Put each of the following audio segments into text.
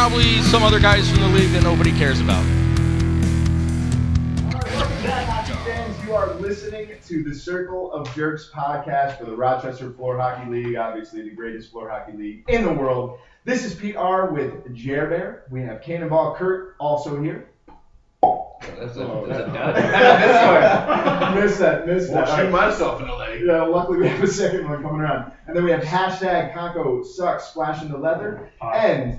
probably some other guys from the league that nobody cares about. Hockey fans, you are listening to the Circle of Jerks podcast for the Rochester Floor Hockey League, obviously the greatest floor hockey league in the world. This is Pete R. with Jer Bear. We have Cannonball Kurt also here. That's a Missed that. Won't shoot myself in the leg. Yeah, luckily we have a second one coming around. And then we have hashtag Conco Sucks Splashing the Leather. And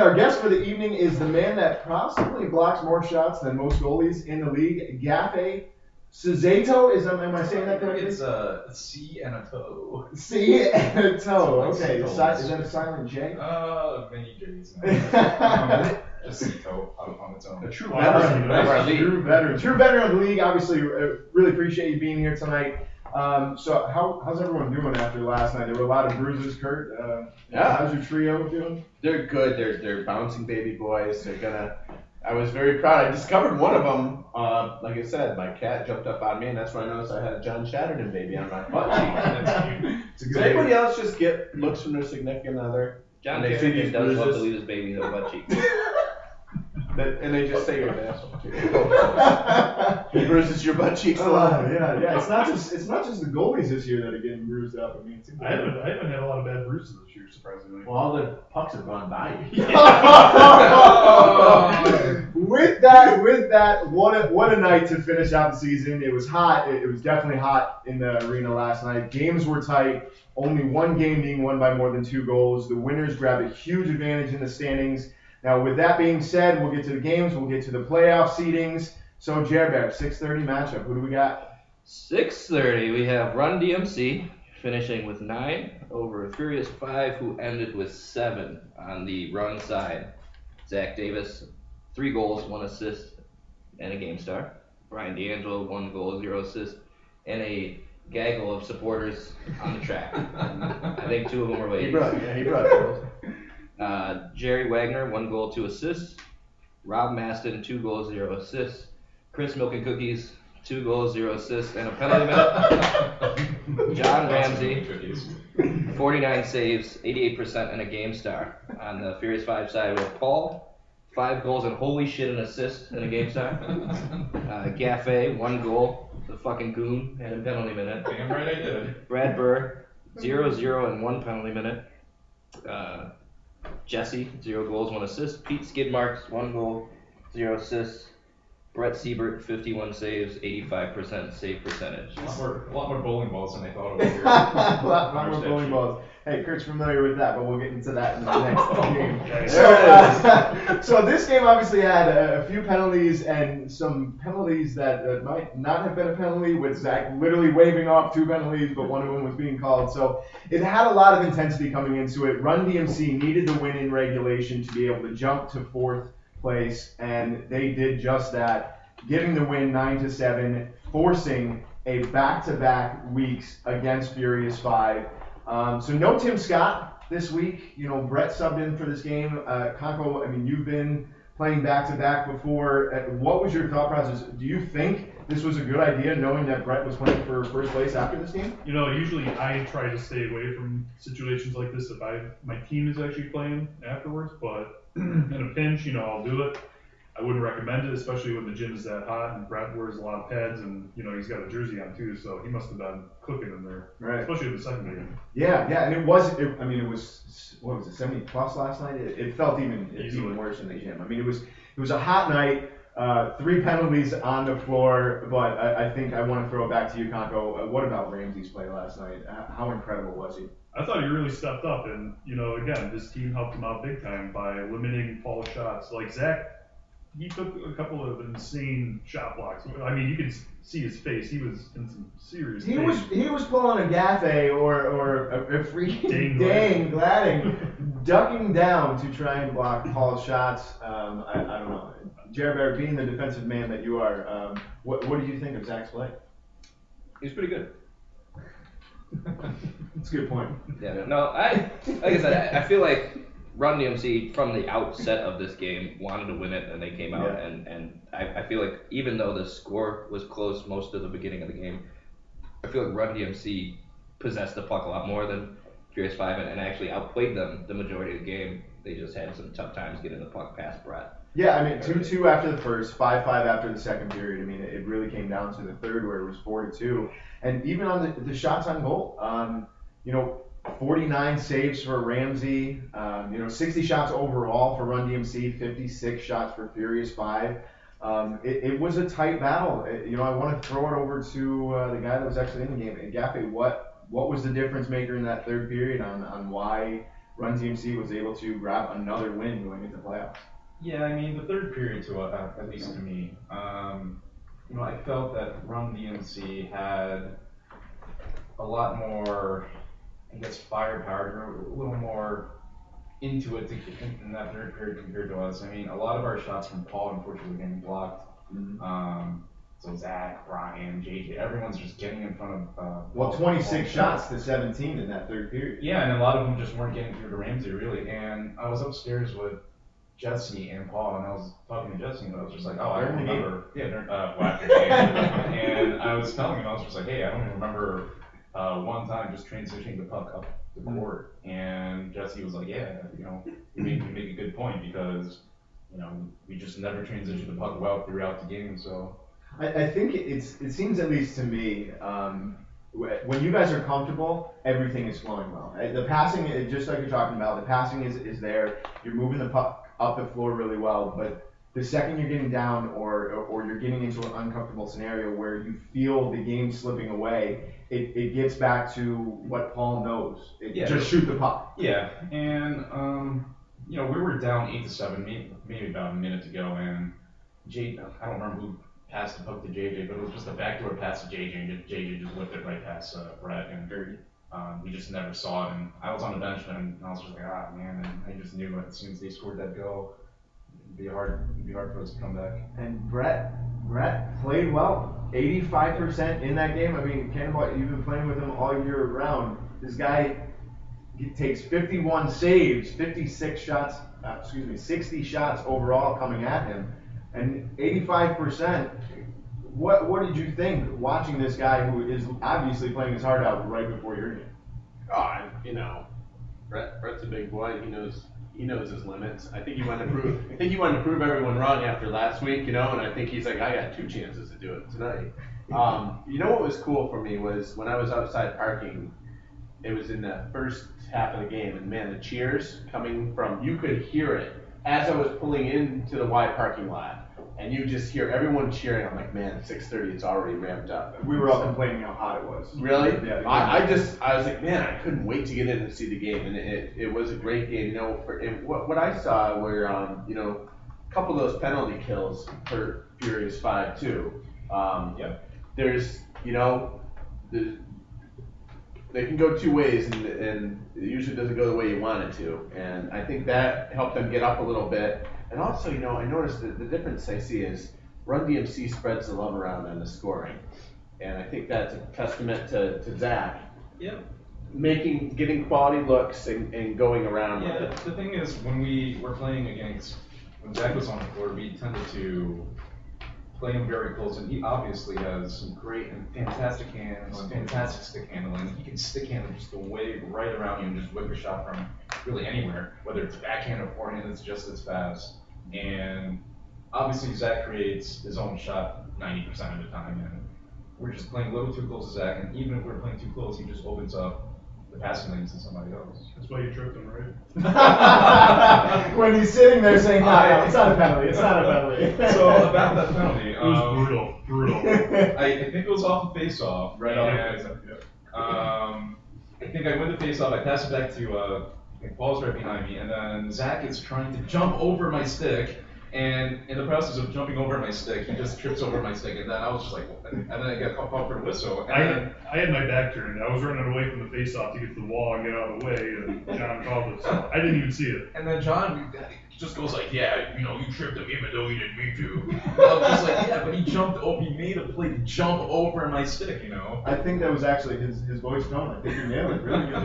our guest for the evening is the man that possibly blocks more shots than most goalies in the league, Gafe Cezato. Am I saying that correctly? It's a C and a toe. C and a toe. It's Okay, like is C-toes. that a silent J? Many J's. Just C-toe on its own. A true veteran. veteran. True veteran of the league. Obviously, really appreciate you being here tonight. So how's everyone doing after last night? There were a lot of bruises, Kurt. Yeah. How's your trio doing? They're good. They're bouncing baby boys. I was very proud. I discovered one of them. Like I said, my cat jumped up on me, and that's when I noticed I had a John Chatterton baby on my butt cheek. It's a Does anybody else just get looks from their significant other? John And they see these does love to bruises? leave his baby in the butt cheek. And they just say you're an asshole too. He bruises your butt cheeks a lot. Yeah. It's not just the goalies this year that are getting bruised up. I mean, it's I haven't had a lot of bad bruises this year, surprisingly. Well, all the pucks have gone by you. With that, what a night to finish out the season. It was hot. It was definitely hot in the arena last night. Games were tight. Only one game being won by more than 2 goals. The winners grab a huge advantage in the standings. Now, with that being said, we'll get to the games. We'll get to the playoff seedings. So, Jer Bear, 6:30 matchup. Who do we got? 6:30, we have Run DMC finishing with 9 over Furious 5, who ended with 7 on the Run side. Zach Davis, 3 goals, 1 assist, and a game star. Brian D'Angelo, 1 goal, 0 assist, and a gaggle of supporters on the track. I think 2 of them were He ladies. brought those. Jerry Wagner, 1 goal, 2 assists. Rob Maston, 2 goals, 0 assists. Chris Milk and Cookies, 2 goals, 0 assists, and a penalty minute. John Ramsey, 49 saves, 88%, and a game star. On the Furious 5 side, we have Paul, 5 goals, and holy shit, an assist, and a game star. Gaffey, 1 goal, the fucking goon, and a penalty minute. Damn right I did. Brad Burr, 0-0 and 1 penalty minute. Jesse, 0 goals, 1 assist. Pete Skidmarks, 1 goal, 0 assists. Brett Siebert, 51 saves, 85% save percentage. A lot more bowling balls than I thought it would be. A lot more bowling balls. Hey, Kurt's familiar with that, but we'll get into that in the next game. So this game obviously had a few penalties and some penalties that might not have been a penalty, with Zach literally waving off 2 penalties, but one of them was being called. So it had a lot of intensity coming into it. Run DMC needed the win in regulation to be able to jump to 4th place, and they did just that, getting the win 9-7, forcing a back-to-back weeks against Furious 5. So no Tim Scott this week. You know, Brett subbed in for this game. Conco, I mean, you've been playing back-to-back before. What was your thought process? Do you think this was a good idea, knowing that Brett was playing for first place after this game? You know, usually I try to stay away from situations like this if my team is actually playing afterwards, but in a pinch, you know, I'll do it. I wouldn't recommend it, especially when the gym is that hot and Brett wears a lot of pads, and you know he's got a jersey on too, so he must have been cooking in there, Right. especially in the second game. Yeah, and it was 70 plus last night. It felt even worse in the gym. I mean, it was a hot night. 3 penalties on the floor, but I think I want to throw it back to you, Conco. What about Ramsey's play last night? How incredible was he? I thought he really stepped up, and you know, again, his team helped him out big time by limiting Paul's shots. Like Zach, he took a couple of insane shot blocks. I mean, you could see his face; he was in some serious pain. He was pulling a Gaffey or a free dang Gladding, ducking down to try and block Paul's shots. I don't know. Jared Bear, being the defensive man that you are, what did you think of Zach's play? He was pretty good. That's a good point. Yeah. No, like I said, I feel like Run DMC from the outset of this game wanted to win it, and they came out and I feel like even though the score was close most of the beginning of the game, I feel like Run DMC possessed the puck a lot more than Furious 5 and actually outplayed them the majority of the game. they just had some tough times getting the puck past Brett. Yeah, I mean, 2-2 after the first, 5-5 after the second period. I mean, it really came down to the third where it was 4-2. And even on the shots on goal, 49 saves for Ramsey, 60 shots overall for Run DMC, 56 shots for Furious 5. It was a tight battle. I want to throw it over to the guy that was actually in the game. Gaffey, what was the difference maker in that third period on why Run DMC was able to grab another win going into playoffs? Yeah, I mean, the third period, at least to me, I felt that Run DMC had a lot more, I guess, firepower, a little more into it in that third period compared to us. I mean, a lot of our shots from Paul, unfortunately, were getting blocked. So Zach, Brian, JJ, everyone's just getting in front of. 26 shots to 17 in that third period. Yeah, and a lot of them just weren't getting through to Ramsey, really. And I was upstairs with Jesse and Paul, and I was talking to Jesse, and I was just like, I don't remember. After the game. And I was telling him, I was just like, hey, I don't even remember one time just transitioning the puck up the court. And Jesse was like, yeah, you make a good point because, we just never transitioned the puck well throughout the game. So I think it seems, at least to me, when you guys are comfortable, everything is flowing well. The passing, just like you're talking about, the passing is there. You're moving the puck up the floor really well, but the second you're getting down or you're getting into an uncomfortable scenario where you feel the game slipping away, it gets back to what Paul knows. Just shoot the puck. Yeah, and we were down 8-7, maybe about a minute to go, and I don't remember who passed the puck to JJ, but it was just a backdoor pass to JJ, and JJ just whipped it right past Brett, and we just never saw it. And I was on the bench, and I was just like, man, and I just knew as soon as they scored that goal, it'd be hard for us to come back. And Brett played well, 85% in that game. I mean, Cannonball, you've been playing with him all year round. This guy takes 51 saves, 60 shots overall coming at him, and 85%. What did you think watching this guy who is obviously playing his heart out right before your game? Brett's a big boy. He knows his limits. I think he wanted to prove everyone wrong after last week, and I think he's like, I got 2 chances to do it tonight. What was cool for me was when I was outside parking, it was in the first half of the game, and man, the cheers coming from, you could hear it as I was pulling into the Y parking lot. And you just hear everyone cheering. I'm like, man, at 6:30, it's already ramped up. We were all complaining how hot it was. Really? Yeah. I was like, man, I couldn't wait to get in and see the game, and it was a great game. And what I saw were, a couple of those penalty kills for Furious 5 too. There's, they can go 2 ways, and it usually doesn't go the way you want it to. And I think that helped them get up a little bit. And also, I noticed that the difference I see is Run DMC spreads the love around on the scoring. And I think that's a testament to Zach. Yeah. Getting quality looks and going around with it. The thing is, when we were playing when Zach was on the court, we tended to play him very close, and he obviously has some great and fantastic hands, fantastic stick handling. He can stick handle just the way right around you and just whip a shot from really anywhere, whether it's backhand or forehand, it's just as fast. And obviously Zach creates his own shot 90% of the time, and we're just playing a little too close to Zach, and even if we're playing too close, he just opens up the passing lanes to somebody else. That's why you tripped him, right? When he's sitting there saying, no, it's not a penalty, it's not a penalty. So about that penalty, It was brutal. I think it was off the face-off. Right off the face-off, I think I win the face-off, I pass it back to, Paul's right behind me, and then Zach is trying to jump over my stick, and in the process of jumping over my stick, he just trips over my stick, and then I was just like, and then I got called for the whistle. And I had my back turned. I was running away from the face-off to get to the wall and get out of the way, and John called it, so I didn't even see it. And then John just goes like, yeah, you tripped him even though you didn't mean to. And I was just like, yeah, but he made a play to jump over my stick, I think that was actually his voice tone. I think you nailed it. Really good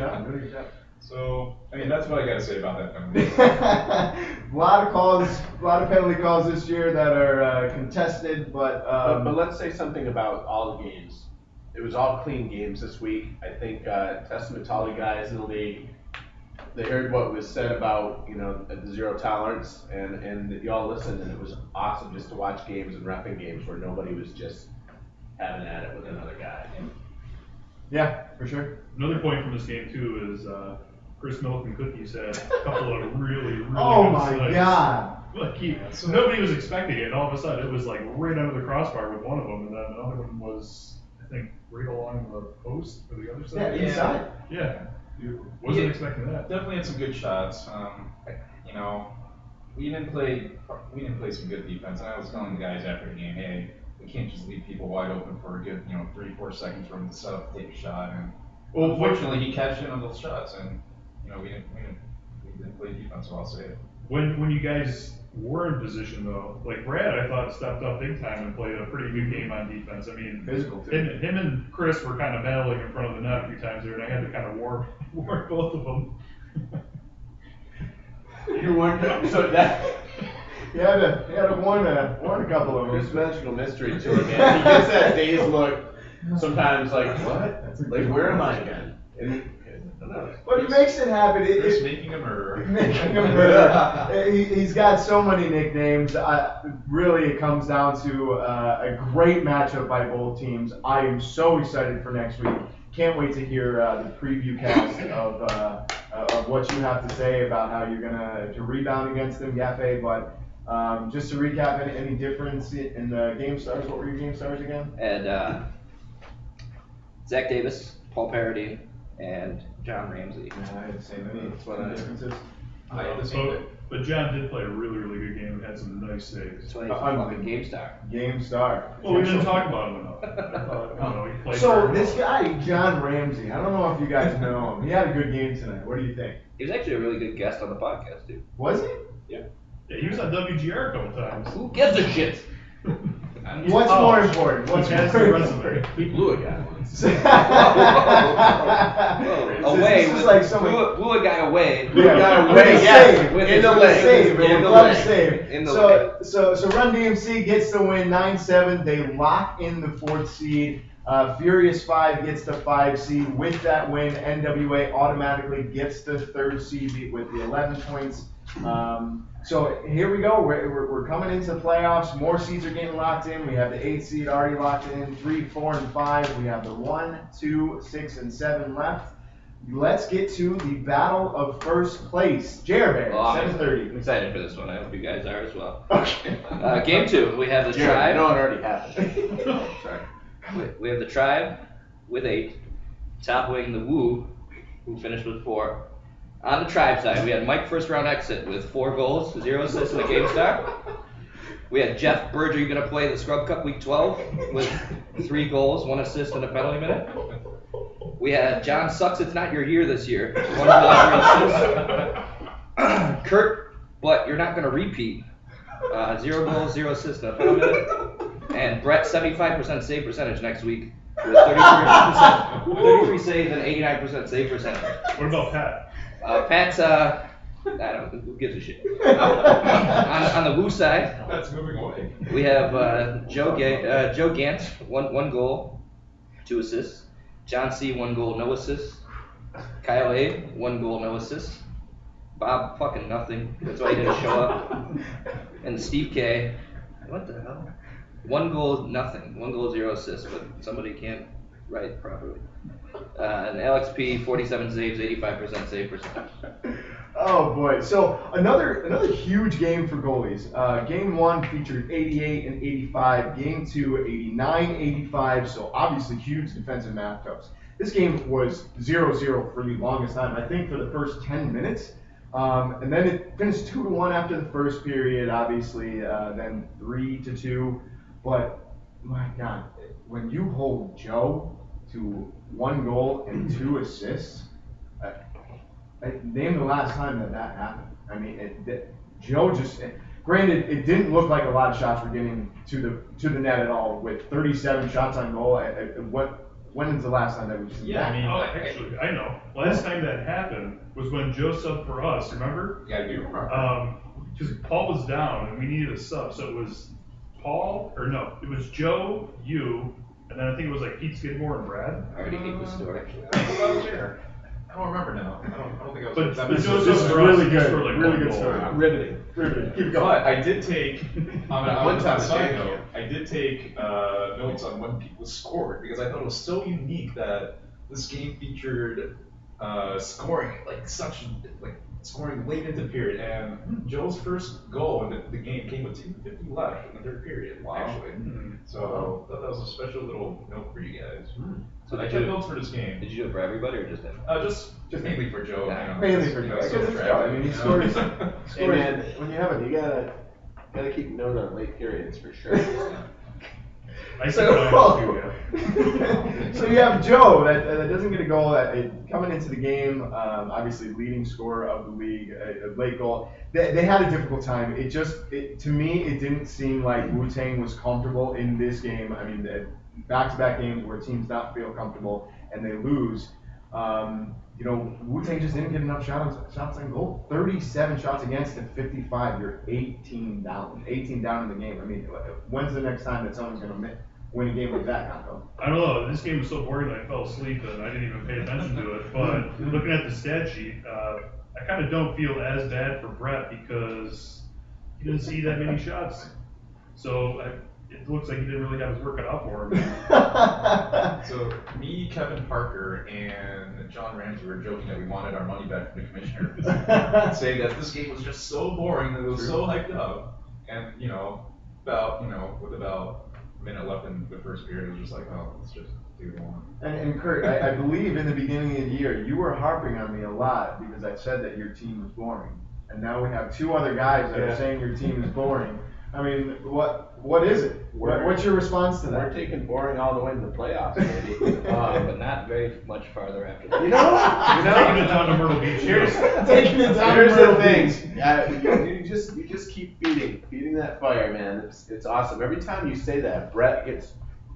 job. So, that's what I got to say about that penalty. A lot of penalty calls this year that are contested, but let's say something about all the games. It was all clean games this week. I think testament to all the guys in the league. They heard what was said about, the zero tolerance, and y'all listened, and it was awesome just to watch games and repping games where nobody was just having at it with another guy. Yeah, for sure. Another point from this game too is Chris Milk and Cookies had a couple of really Oh good my snipes. God. Like nobody was expecting it, and all of a sudden it was like right under the crossbar with one of them, and then another one was, I think, right along the post for the other Yeah, side. inside. Yeah. Wasn't expecting that. Definitely had some good shots. We didn't play some good defense, and I was telling the guys after the game, hey, we can't just leave people wide open for a good 3-4 seconds for them to set up, take a shot, and Well, unfortunately he cashed in on those shots, and we didn't play defense well. So yeah. When you guys were in position though, like Brad, I thought stepped up big time and played a pretty good game on defense. I mean, Physical too. him and Chris were kind of battling in front of the net a few times there, and I had to kind of warn both of them. You weren't, so that. You had to warn a couple of There's them. magical mystery to it, man. He gets that dazed look sometimes, like, what? Like, where am I again? And, I don't know. But it makes it happen. Chris making a murderer. Making him murder. He's got so many nicknames. Really, it comes down to a great matchup by both teams. I am so excited for next week. Can't wait to hear the preview cast of what you have to say about how you're gonna rebound against them, Yafe. But just to recap, any difference in the game stars? What were your game stars again? And Zach Davis, Paul Paradine, and John Ramsey. I had the same. Any That's what I- differences? I had the same thing. But John did play a really, really good game and had some nice saves. That's why he's a fucking game star. Game star. Well, we didn't talk about him enough. I thought, he played So very this well. guy, John Ramsey, I don't know if you guys know him. He had a good game tonight. What do you think? He was actually a really good guest on the podcast, too. Was he? Yeah, he was on WGR a couple times. Who gives a shit? What's more important? What's He has more the important? resume. He blew a guy once. Away, This is like someone. blew a guy away. Blew a guy With away, a yes, save. with in his the With a leg. save. With In a the glove leg. save. In the leg. So Run DMC gets the win 9-7. They lock in the 4th seed. Furious 5 gets the 5 seed. With that win, NWA automatically gets the 3rd seed with the 11 points. So here we go. We're coming into the playoffs. More seeds are getting locked in. We have the 8th seed already locked in. 3, 4, and 5. We have the 1, 2, 6, and 7 left. Let's get to the battle of first place. Jer-Bear, I'm 7:30. excited for this one. I hope you guys are as well. Okay. Game 2, we have the Jared, I Tribe. know it already happened. Sorry. We have the Tribe with 8, top wing the Woo, who finished with 4. On the Tribe side, we had Mike first round exit with 4 goals, 0 assists, and a game star. We had Jeff Berger going to play the Scrub Cup Week 12 with 3 goals, 1 assist, and a penalty minute. We had John Sucks It's Not Your Year this year, 1 goal, 3 assists. Kurt, but you're not going to repeat, 0 goals, 0 assists, and a penalty minute. And Brett, 75% save percentage next week with 33 saves and 89% save percentage. What about Pat? Pat's, I don't know, who gives a shit. On the Woo side, That's moving away. we have Joe Gant, one goal, 2 assists. John C, 1 goal, no assists. Kyle A, 1 goal, no assists. Bob, fucking nothing. That's why he didn't show up. And Steve K, what the hell? 1 goal, nothing. 1 goal, 0 assists, but somebody can't write properly. And Alex P, 47 saves, 85% save percentage. Oh boy! So another huge game for goalies. Game 1 featured 88 and 85. Game 2, 89, 85. So obviously huge defensive matchups. This game was 0-0 for the longest time. I think for the first 10 minutes, and then it finished 2-1 after the first period. Obviously, then 3-2. But my God, when you hold Joe to 1 goal and 2 assists. Name the last time that happened. I mean, Joe just. Granted, it didn't look like a lot of shots were getting to the net at all. With 37 shots on goal, when is the last time that we've seen that? I mean, Oh, actually, I know. Last time that happened was when Joe subbed for us, remember? You gotta be remembered. Because Paul was down and we needed a sub, so it was Paul, or no, it was Joe, you, and then I think it was like Pete Skidmore and Brad. I already gave the story. I was there. I don't remember now. I don't think I goes. But That the is- Joseph this is Ross really is good. for, like, Really one good goal. story. Riveting. Keep going. But I did take on One a time side a game. note, I did take notes on when people scored because I thought it was so unique that this game featured scoring scoring late into the period, and Joe's first goal in the game came with 2:50 left in the third period. Wow. Actually, Hmm. so that was a special little note for you guys. So I did took you- notes for this game. Did you do it for everybody or just him? Just mainly for Joe. Yeah. You know, Mainly just, for you know, Joe, so because it's Joe. I mean, he tragic, you know? scores. Hey man, when you have you gotta keep note on late periods for sure. I So, said I do, yeah. so you have Joe that doesn't get a goal coming into the game, obviously leading scorer of the league, a late goal. They had a difficult time. To me, it didn't seem like Wu-Tang was comfortable in this game. I mean, back-to-back games where teams not feel comfortable and they lose. Wu-Tang just didn't get enough shots on goal. 37 shots against and 55. You're 18 down. 18 down in the game. I mean, when's the next time that someone's going to win a game like that, Conco? I don't know. This game was so boring that I fell asleep and I didn't even pay attention to it. But looking at the stat sheet, I kind of don't feel as bad for Brett because he didn't see that many shots. So it looks like he didn't really have his work cut out for him. So me, Kevin Parker, and John Ramsey were joking that we wanted our money back from the commissioner, saying that this game was just so boring that it was so hyped up, and with about a minute left in the first period, it was just like, oh, let's just do one. And Kurt, I believe in the beginning of the year, you were harping on me a lot because I said that your team was boring. And now we have two other guys that are saying your team is boring. I mean, what is it? What's your response to We're that? taking boring all the way to the playoffs, maybe. But not very much farther after that. You know, Taking it down to Myrtle Beach. Here's, Taking it down here's to the Myrtle thing. Beach. You just keep feeding that fire, man. It's awesome. Every time you say that, Brett gets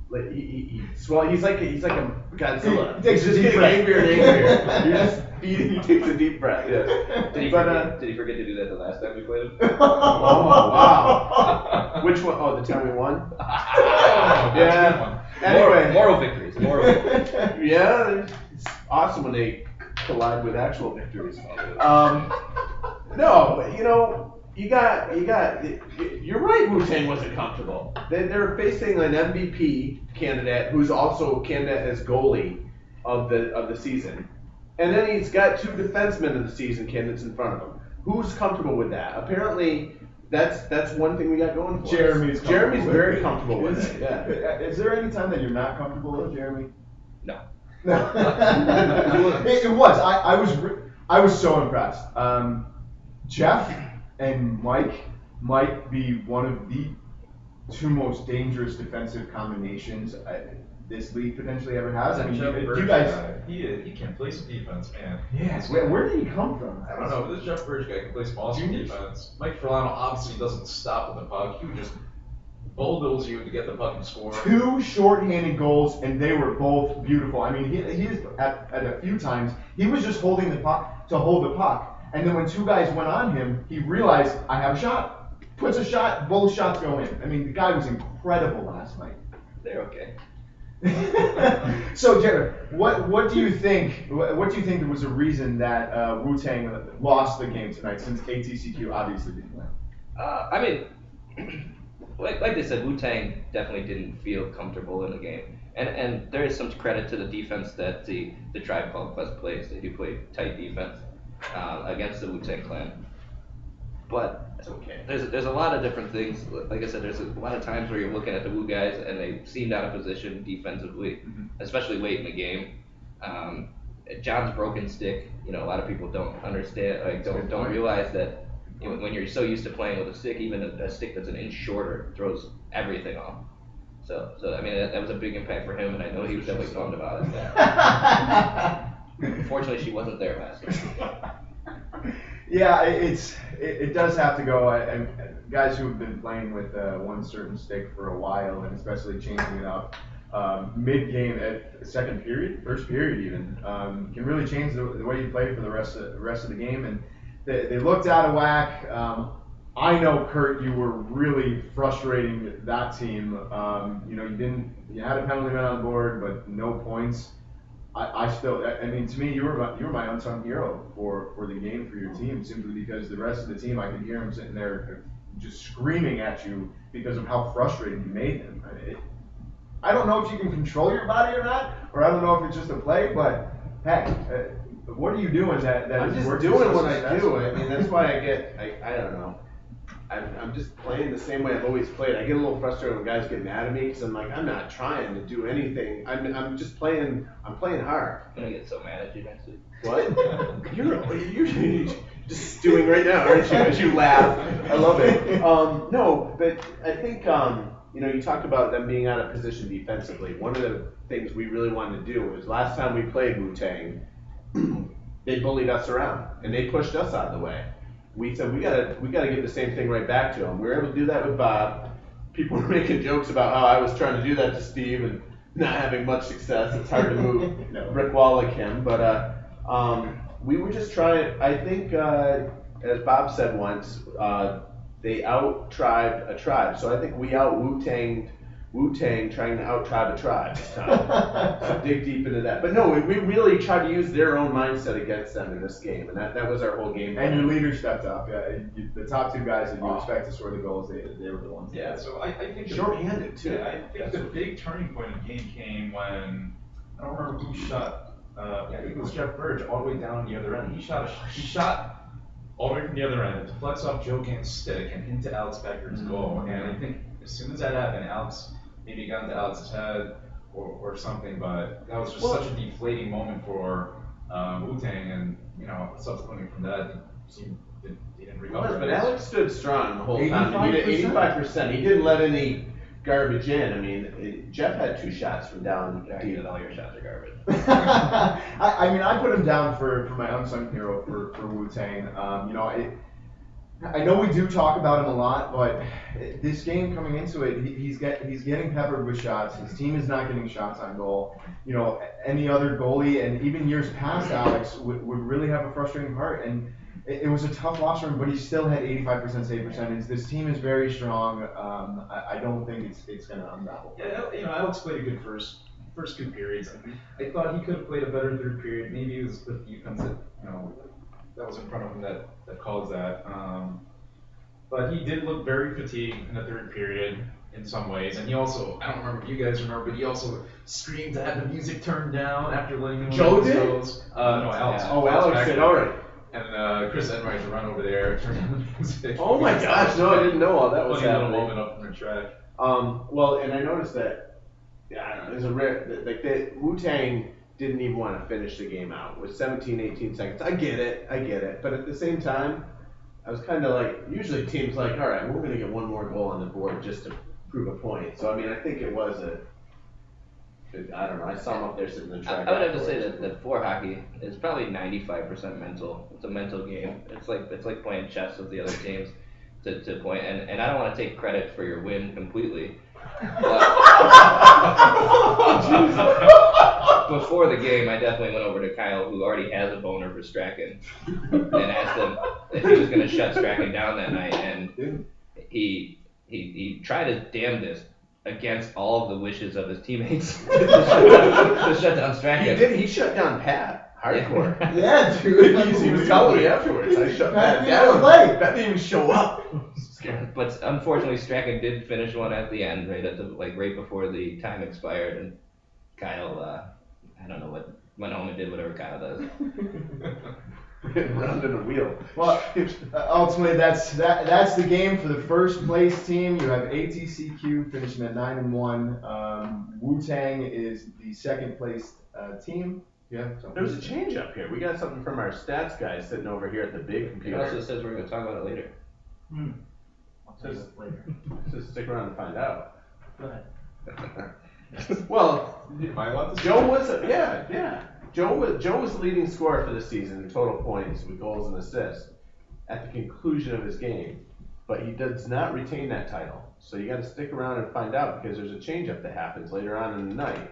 like he's like a Godzilla. He takes a He's just deep getting breath. angrier and angrier. You're just feeding. He takes a deep breath. Yes. Did he forget to do that the last time we played him? Oh wow. Which one? Oh, the time we won. Yeah. Anyway. Moral victories. Moral victories. Yeah, it's awesome when they collide with actual victories. No, you're right, Wu-Tang wasn't comfortable. They're facing an MVP candidate who's also a candidate as goalie of the season. And then he's got two defensemen of the season candidates in front of him. Who's comfortable with that? Apparently, that's one thing we got going for us. Jeremy's very comfortable with it. Yeah. Is there any time that you're not comfortable with Jeremy? No. No. it was. I was so impressed. Jeff and Mike might be one of the two most dangerous defensive combinations this league potentially ever has. I mean, you guys. He can play some defense, man. Yes. Where did he come from? I don't know. This Jeff Burge guy can play some awesome defense. Mike Furlano obviously doesn't stop with the puck. He would just bulldoze you to get the puck and score. Two shorthanded goals, and they were both beautiful. I mean, he is at a few times he was just holding the puck to hold the puck, and then when two guys went on him, he realized I have a shot. Puts a shot, both shots go in. I mean, the guy was incredible last night. They're okay. So, Jared, what do you think? What do you think was a reason that Wu-Tang lost the game tonight? Since ATCQ obviously didn't win. I mean, like they said, Wu-Tang definitely didn't feel comfortable in the game, and there is some credit to the defense that the Tribe Called Quest plays. They do play tight defense against the Wu-Tang Clan, but there's a lot of different things. Like I said, there's a lot of times where you're looking at the Wu guys and they seemed out of position defensively, especially late in the game. John's broken stick, a lot of people don't understand, don't realize that when you're so used to playing with a stick, even a stick that's an inch shorter throws everything off. So I mean that was a big impact for him, and I know he was definitely bummed about it. Unfortunately, she wasn't there last night. Yeah, it does have to go. And guys who have been playing with one certain stick for a while, and especially changing it up mid-game at second period, first period even, can really change the way you play for the rest of the game. And they looked out of whack. I know, Kurt, you were really frustrating that team. You had a penalty man on board, but no points. I still, I mean, to me, you were my unsung hero for the game for your team, simply because the rest of the team, I could hear them sitting there just screaming at you because of how frustrated you made them. I don't know if you can control your body or not, or I don't know if it's just a play, but heck, what are you doing that I'm is just working doing so what I do. successfully? I mean, that's why I don't know. I'm just playing the same way I've always played. I get a little frustrated when guys get mad at me because I'm like, I'm not trying to do anything. I'm just playing. I'm playing hard. I'm gonna get so mad at you next week. What? You're just stewing right now, aren't you? As you laugh. I love it. No, but I think you talked about them being out of position defensively. One of the things we really wanted to do was last time we played Wu-Tang, they bullied us around and they pushed us out of the way. We said we gotta give the same thing right back to them. We were able to do that with Bob. People were making jokes about how I was trying to do that to Steve and not having much success. It's hard to move brick wall like him, but we were just trying. I think as Bob said once, they out-tribed a tribe. So I think we out-Wu-Tanged Wu-Tang trying to out-tribe a tribe this time. So dig deep into that. But no, we really tried to use their own mindset against them in this game, and that was our whole game. And your leader stepped up. Yeah, the top two guys that you expect to score the goals, they were the ones. Yeah, so I think short-handed too. Yeah, I think the big turning point of the game came when I don't remember who shot. It was Jeff Burge all the way down the other end. He shot all the way from the other end. It deflects off Joe Gann's stick and into Alex Becker's goal. And I think as soon as that happened, Alex maybe got into Alex's head or something. But that was just such a deflating moment for Wu-Tang, and subsequently from that, he didn't recover. But Alex stood strong the whole time. He did 85%. He didn't let any garbage in. I mean, Jeff had 2 shots from down deep. All your shots are garbage. I mean, I put him down for my unsung hero for Wu-Tang. I know we do talk about him a lot, but this game coming into it, he's getting peppered with shots. His team is not getting shots on goal. Any other goalie, and even years past, Alex would really have a frustrating part. And it was a tough loss for him, but he still had 85% save percentage. This team is very strong. I don't think it's going to unravel. Yeah, Alex played a good first 2 periods. I thought he could have played a better third period. Maybe it was the defense that was in front of him that caused that. But he did look very fatigued in the third period in some ways. And he also, I don't remember if you guys remember, but he also screamed to have the music turned down after letting him Joe did? No, Alex. Yeah. Oh, Alex did, all right. And Chris Enright to run over there, turn down the music. Oh my gosh, no, I didn't know all that was Funny little happening. moment up from the track. Well, and I noticed that, I don't know, there's a rare, like that Wu-Tang didn't even want to finish the game out with 17, 18 seconds. I get it. But at the same time, I was kind of like, usually teams like, all right, we're going to get one more goal on the board just to prove a point. So, I mean, I think it was I don't know, I saw him up there sitting in the track. I would have to say that for hockey, it's probably 95% mental. It's a mental game. It's like playing chess with the other teams to point. And I don't want to take credit for your win completely. But before the game, I definitely went over to Kyle, who already has a boner for Strachan, and asked him if he was going to shut Strachan down that night. And he tried his damnedest against all of the wishes of his teammates to shut down Strachan. He did. He shut down Pat. Hardcore. Yeah, dude. He was telling me afterwards. I shut Pat down. Pat didn't even show up. But unfortunately, Strachan did finish one at the end, right before the time expired, and Kyle, I don't know what went home and did whatever Kyle does. Round in a wheel. Well, ultimately, that's the game for the first place team. You have ATCQ finishing at 9-1. Wu-Tang is the second place team. Yeah. There's a change up here. We got something from our stats guy sitting over here at the big It computer. also says we're going to talk about it later. Just stick around and find out. Go ahead. Well, Am I allowed to Joe was Joe was the leading scorer for the season in total points with goals and assists at the conclusion of his game, but he does not retain that title. So you got to stick around and find out because there's a change-up that happens later on in the night.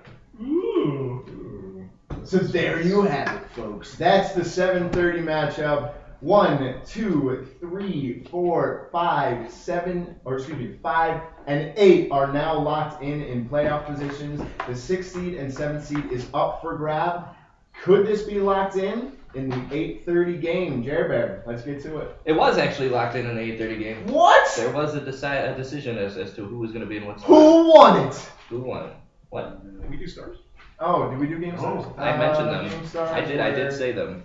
So there you have it, folks. That's the 7:30 matchup. 1, 2, 3, 4, 5, 5 and 8 are now locked in playoff positions. The 6th seed and 7th seed is up for grab. Could this be locked in the 8:30 game? Jared Bear, let's get to it. It was actually locked in the 8:30 game. What? There was a decision as to who was going to be in what spot. Who won it? Who won it? What? We do stars. Oh, did we do game stars? I mentioned them. Game stars I did were- say them.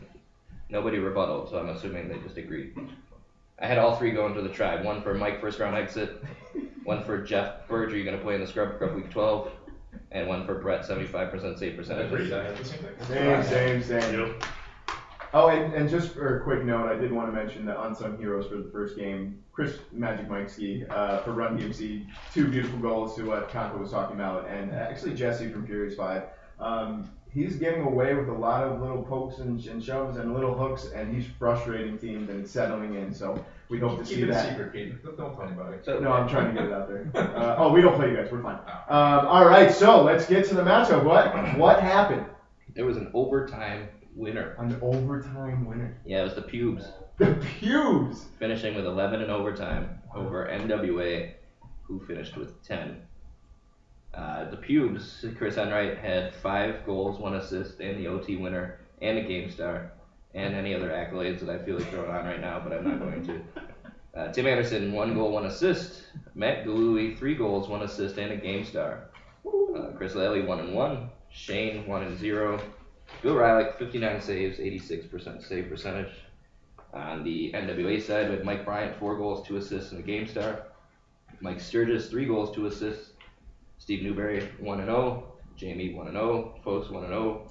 Nobody rebutted, so I'm assuming they just agreed. I had all 3 going to the tribe. One for Mike, first round exit. One for Jeff Berger, you're going to play in the scrub week 12. And one for Brett, 75% save percentage. I had the same thing. Same. Yep. Oh, and just for a quick note, I did want to mention the unsung heroes for the first game. Chris Magic Mikesky for Run DMC, 2 beautiful goals to what Conco was talking about, and actually Jesse from Furious 5. He's getting away with a lot of little pokes and shoves and little hooks, and he's frustrating teams and settling in. So we hope to see Keep it a that. secret, Pete. Don't tell anybody. So, No, I'm trying to get it out there. We don't play you guys. We're fine. All right, so let's get to the matchup. What happened? there was an overtime winner. An overtime winner. Yeah, it was the Pubes, The Pubes. finishing with 11 in overtime over NWA, who finished with 10. The Pubes, Chris Enright had 5 goals, 1 assist, and the OT winner, and a game star, and any other accolades that I feel like throwing on right now, but I'm not going to. Tim Anderson, 1 goal, 1 assist. Matt Galooly, 3 goals, 1 assist, and a game star. Chris Lally, 1-1. Shane, 1-0. Bill Rylick, 59 saves, 86% save percentage. On the NWA side, we had Mike Bryant, 4 goals, 2 assists, and a game star. Mike Sturgis, 3 goals, 2 assists. Steve Newberry, 1-0. Jamie, 1-0. Folks, 1-0.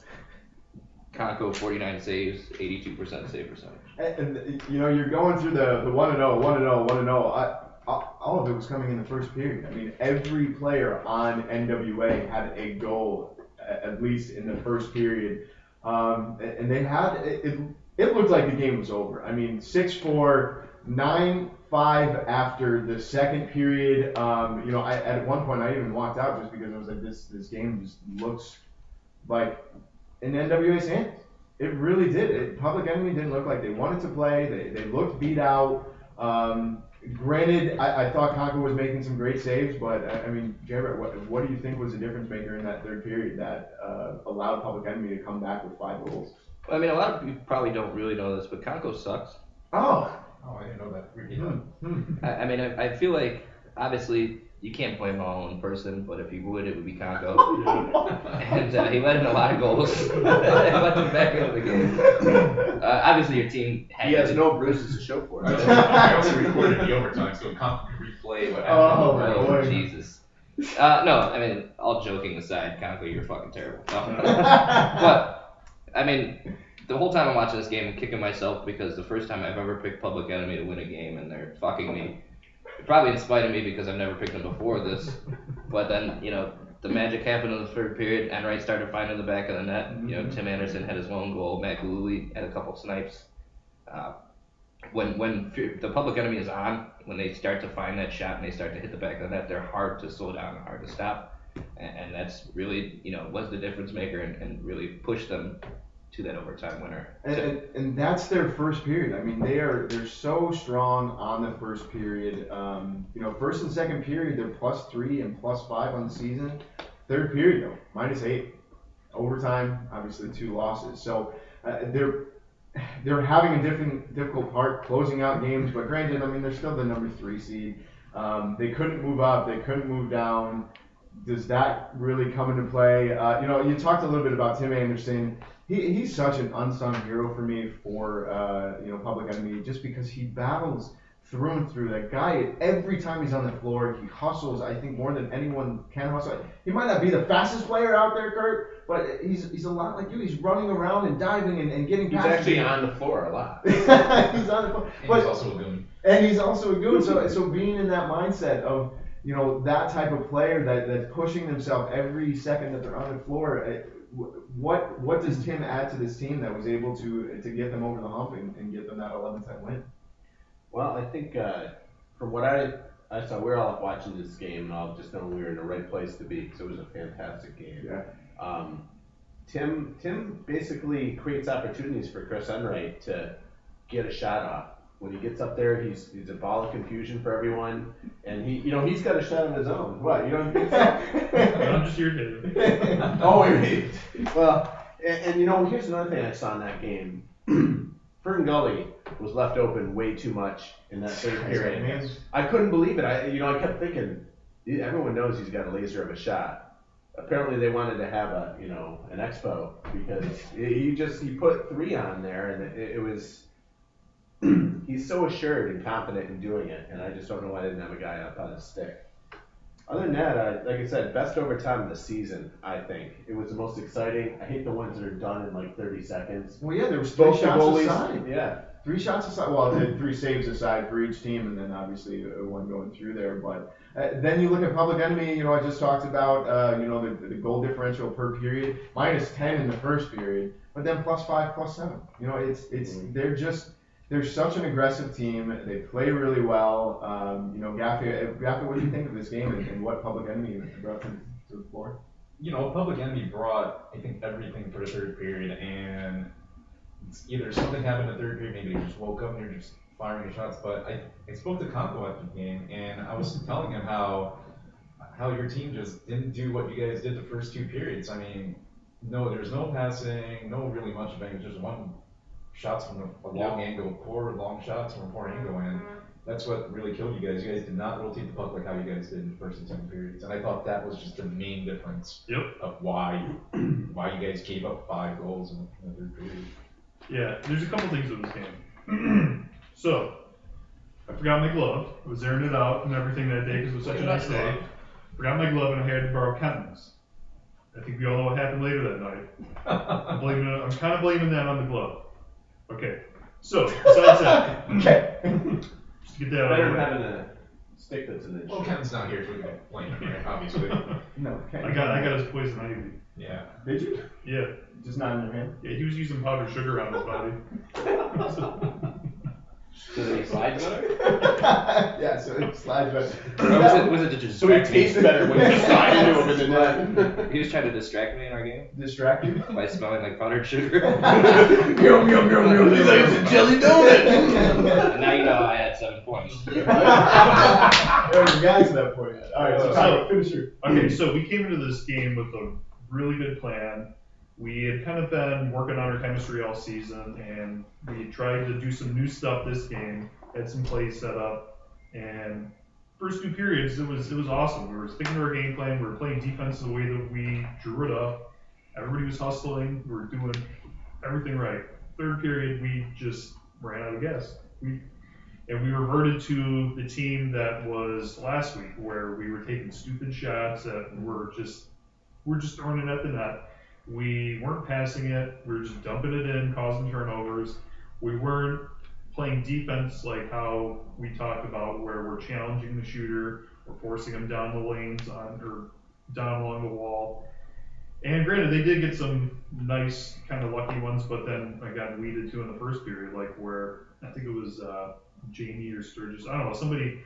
Conco, 49 saves, 82% save percentage. And you're going through the 1-0, 1-0, 1-0. All of it was coming in the first period. I mean, every player on NWA had a goal, at least in the first period. And they had it looked like the game was over. I mean, 6-4, 9-5 after the second period. At one point I even walked out just because I was like, this game just looks like in NWA's hands. It really did. Public Enemy didn't look like they wanted to play. They looked beat out. Granted, I thought Conco was making some great saves, but I mean, Jared, what do you think was the difference maker in that third period that allowed Public Enemy to come back with 5 goals? I mean, a lot of people probably don't really know this, but Conco sucks. Oh, I didn't know that. I mean, I feel like, obviously, you can't blame one person, but if you would, it would be Conco. And he let in a lot of goals. He let them back into the game. Obviously, your team had He has no bruises to show for it. I also recorded the overtime, so Conco can replay what Oh, happened. my Oh, boy. Jesus. No, I mean, all joking aside, Conco, you're fucking terrible. No. But, I mean, the whole time I'm watching this game, I'm kicking myself because the first time I've ever picked Public Enemy to win a game, and they're fucking me. Probably in spite of me because I've never picked them before this. But then, the magic happened in the third period. Enright started finding the back of the net. Tim Anderson had his lone goal. Matt Galooly had a couple of snipes. When the Public Enemy is on, when they start to find that shot and they start to hit the back of the net, they're hard to slow down and hard to stop. And that's really, was the difference maker and really pushed them to that overtime winner. And that's their first period. I mean, they're so strong on the first period. First and second period, they're +3 and +5 on the season. Third period, though, -8. Overtime, obviously 2 losses. So they're having a difficult part closing out games. But granted, I mean, they're still the number 3 seed. They couldn't move up. They couldn't move down. Does that really come into play? You talked a little bit about Tim Anderson. He's such an unsung hero for me for Public Enemy, just because he battles through and through. That guy, every time he's on the floor, he hustles, I think, more than anyone can hustle. He might not be the fastest player out there, Kurt, but he's a lot like you. He's running around and diving and getting He's past actually you. on the floor a lot. He's on the floor. And he's also a goon. And he's also a goon. So being in that mindset of that type of player that's pushing themselves every second that they're on the floor. What does Tim add to this team that was able to get them over the hump and get them that 11-10 win? Well, I think from what I saw, we were all watching this game, and all just knowing we were in the right place to be, because it was a fantastic game. Yeah. Tim basically creates opportunities for Chris Enright to get a shot off. When he gets up there, he's a ball of confusion for everyone, and he's got a shot on his own. What, you don't think so? I'm just irritated. Oh, wait. Well, and here's another thing I saw in that game. Fern Gully was left open way too much in that third period. I couldn't believe it. I kept thinking, everyone knows he's got a laser of a shot. Apparently they wanted to have an expo because he put 3 on there, and it was. He's so assured and confident in doing it, and I just don't know why I didn't have a guy up on his stick. Other than that, like I said, best overtime of the season, I think. It was the most exciting. I hate the ones that are done in like 30 seconds. Well, yeah, there was 3 shots aside. Yeah. 3 shots aside. Well, they had 3 saves aside for each team, and then obviously one going through there. But then you look at Public Enemy. I just talked about the goal differential per period, -10 in the first period, but then +5, +7. They're such an aggressive team. They play really well. Gaffey, what do you think of this game and what Public Enemy brought to the floor? Public Enemy brought, I think, everything for the third period, and it's either something happened in the third period, maybe they just woke up and they're just firing your shots. But I spoke to Conco after the game, and I was telling him how your team just didn't do what you guys did the first 2 periods. I mean, there's no passing, no really much of it, just one. Shots from a long angle, 4 long shots from a poor angle, and that's what really killed you guys. You guys did not rotate the puck like how you guys did in the first and second periods, and I thought that was just the main difference of why you guys gave up 5 goals in the third period. Yeah, there's a couple things with this game. So, I forgot my glove. I was airing it out and everything that day because it was such a nice day. Forgot my glove and I had to borrow Kenton's. I think we all know what happened later that night. I'm kind of blaming that on the glove. Okay, so besides that, just to get that out Better of the than way. having a stick that's in the Well, Ken's not here, so we can blame him, obviously. No, okay. I got his poison ivy. Yeah. Did you? Yeah, Just not in your hand? yeah, he was using powdered sugar on his body. Did he slide better? Yeah, so it slides better. Or was it to just So he distract me? tastes better when you slide into him in the net. He was trying to distract me in our game Distract you? by smelling like powdered sugar. Yum, yum, yum, yum. He's like, it's a jelly donut. And now you know I had 7 points. There was guys to that point. Alright, so Tyler, finish your. Okay, so we came into this game with a really good plan. We had kind of been working on our chemistry all season, and we tried to do some new stuff this game. Had some plays set up, and first 2 periods it was awesome. We were sticking to our game plan. We were playing defense the way that we drew it up. Everybody was hustling. We were doing everything right. Third period, we just ran out of gas. We reverted to the team that was last week, where we were taking stupid shots that we're just throwing it at the net. We weren't passing it. We were just dumping it in, causing turnovers. We weren't playing defense like how we talked about, where we're challenging the shooter, we're forcing them down the lanes or down along the wall. And granted, they did get some nice kind of lucky ones, but then I got weeded too in the first period, like where I think it was Jamie or Sturgis. I don't know. Somebody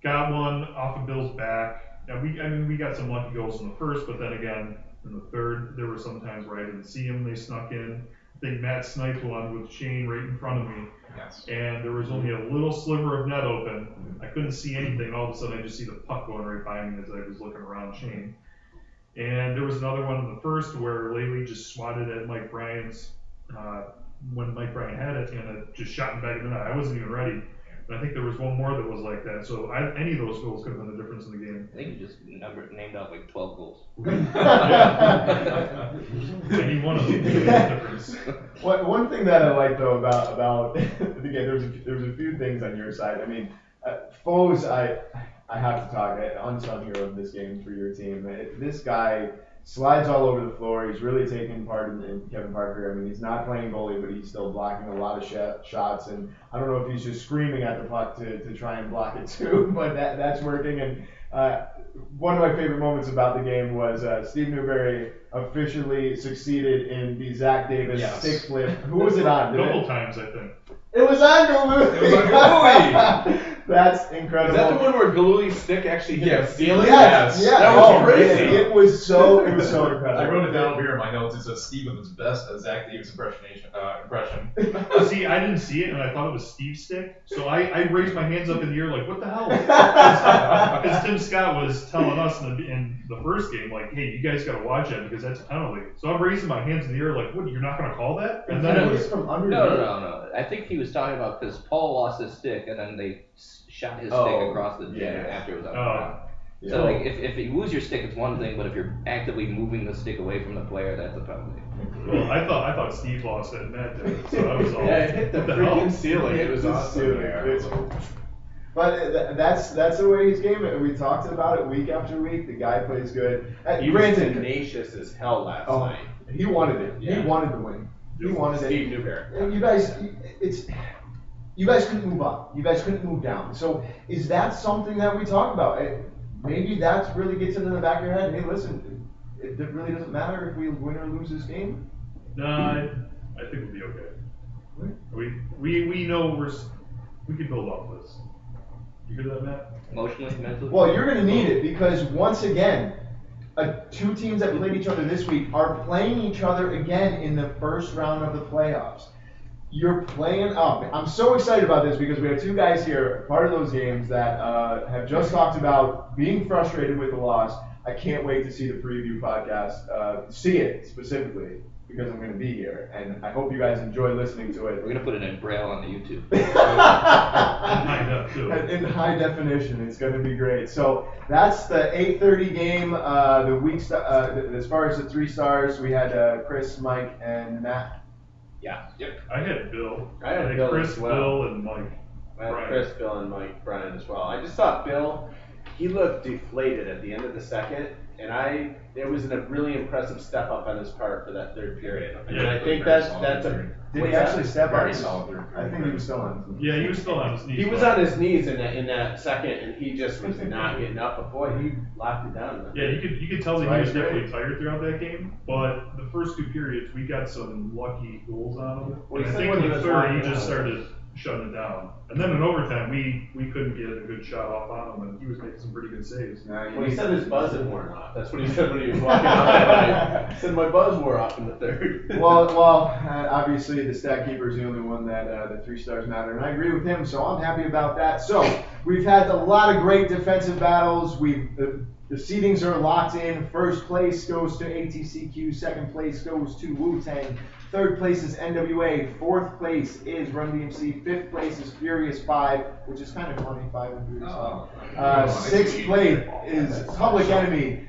got one off of Bill's back. And we got some lucky goals in the first, but then again, in the third, there were some times where I didn't see them. They snuck in. I think Matt sniped one with Shane right in front of me. Yes. And there was only a little sliver of net open. I couldn't see anything. All of a sudden, I just see the puck going right by me as I was looking around Shane. And there was another one in the first where Laley just swatted at Mike Bryant's when Mike Bryant had it, and it just shot him back in the net. I wasn't even ready. And I think there was one more that was like that. So any of those goals could have been the difference in the game. I think you just named out like 12 goals. Any one of them could have made a difference. One thing that I like though about the game, there was a few things on your side. I mean, Foes, I have to talk, unsung hero of this game for your team. This guy slides all over the floor. He's really taking part in Kevin Parker. I mean, he's not playing goalie, but he's still blocking a lot of shots. And I don't know if he's just screaming at the puck to try and block it too, but that's working. And one of my favorite moments about the game was Steve Newberry officially succeeded in the Zach Davis stick flip. Who was it on? Double times, I think. It was on Duluth. It was on Duluth. That's Is incredible. that the one where Galuli's stick actually hit the ceiling? Yes, yeah. That was Oh, crazy. man, it was so incredible. I wrote it down over here in my notes. It says Stevens' best Zach Davis impression. See, I didn't see it, and I thought it was Steve's stick, so I raised my hands up in the air like, what the hell? Because Tim Scott was telling us in the first game, like, hey, you guys got to watch that because that's a penalty. So I'm raising my hands in the air like, what, you're not going to call that? And then it was from under. No. I think he was talking about because Paul lost his stick and then they shot his stick across the gym after it was on the ground. Yeah. So like if you lose your stick, it's one thing, but if you're actively moving the stick away from the player, that's a penalty. Well, I thought Steve lost it and Matt did, so I was all. Yeah, it hit the what the freaking hell? ceiling. It was awesome. But that's the way he's game. We talked about it week after week. The guy plays good. He was Granted, tenacious as hell last night. he wanted it. Yeah. He wanted to win. He wanted Steve it. Newberry. And you guys couldn't move up. You guys couldn't move down. So is that something that we talk about? Maybe that really gets into the back of your head. Hey, listen, it really doesn't matter if we win or lose this game. No, I think we'll be okay. We know we can build off this. You hear that, Matt? Emotionally, mentally. Well, you're going to need it because once again, two teams that played each other this week are playing each other again in the first round of the playoffs. You're playing up. I'm so excited about this because we have two guys here, part of those games, that have just talked about being frustrated with the loss. I can't wait to see the preview podcast, see it specifically because I'm going to be here, and I hope you guys enjoy listening to it. We're gonna put it in Braille on the YouTube. In high definition, it's going to be great. So that's the 8:30 game. The week, as far as the 3 stars, we had Chris, Mike, and Matt. Yeah. Yep. I had Bill. I had Bill Chris, as well. Bill, and Mike. I had Brian. Chris, Bill, and Mike, Brian as well. I just thought Bill, he looked deflated at the end of the second, and it was a really impressive step up on his part for that third period. And I think that's a. Did he actually step Very up? solid third I think he was still on. Yeah, he was still on his knees. He was on his knees in that second, and he just was not getting up. But boy, he locked it down. Yeah, you could tell that Right, he was right. definitely tired throughout that game. But the first 2 periods, we got some lucky goals on him. Well, he And I said think when in he the was third, lying he down. just started shutting it down. And then in overtime, we couldn't get a good shot off on him, and he was making some pretty good saves. Well, he said his buzz had worn off. That's what he said when he was walking out that night. He said my buzz wore off in the third. Well, obviously the stat keeper is the only one that the 3 stars matter, and I agree with him, so I'm happy about that. So we've had a lot of great defensive battles. The seedings are locked in. First place goes to ATCQ. Second place goes to Wu-Tang. Third place is NWA. Fourth place is Run DMC. Fifth place is Furious 5, which is kind of funny, 5 and Furious 5. Sixth place is Public Enemy.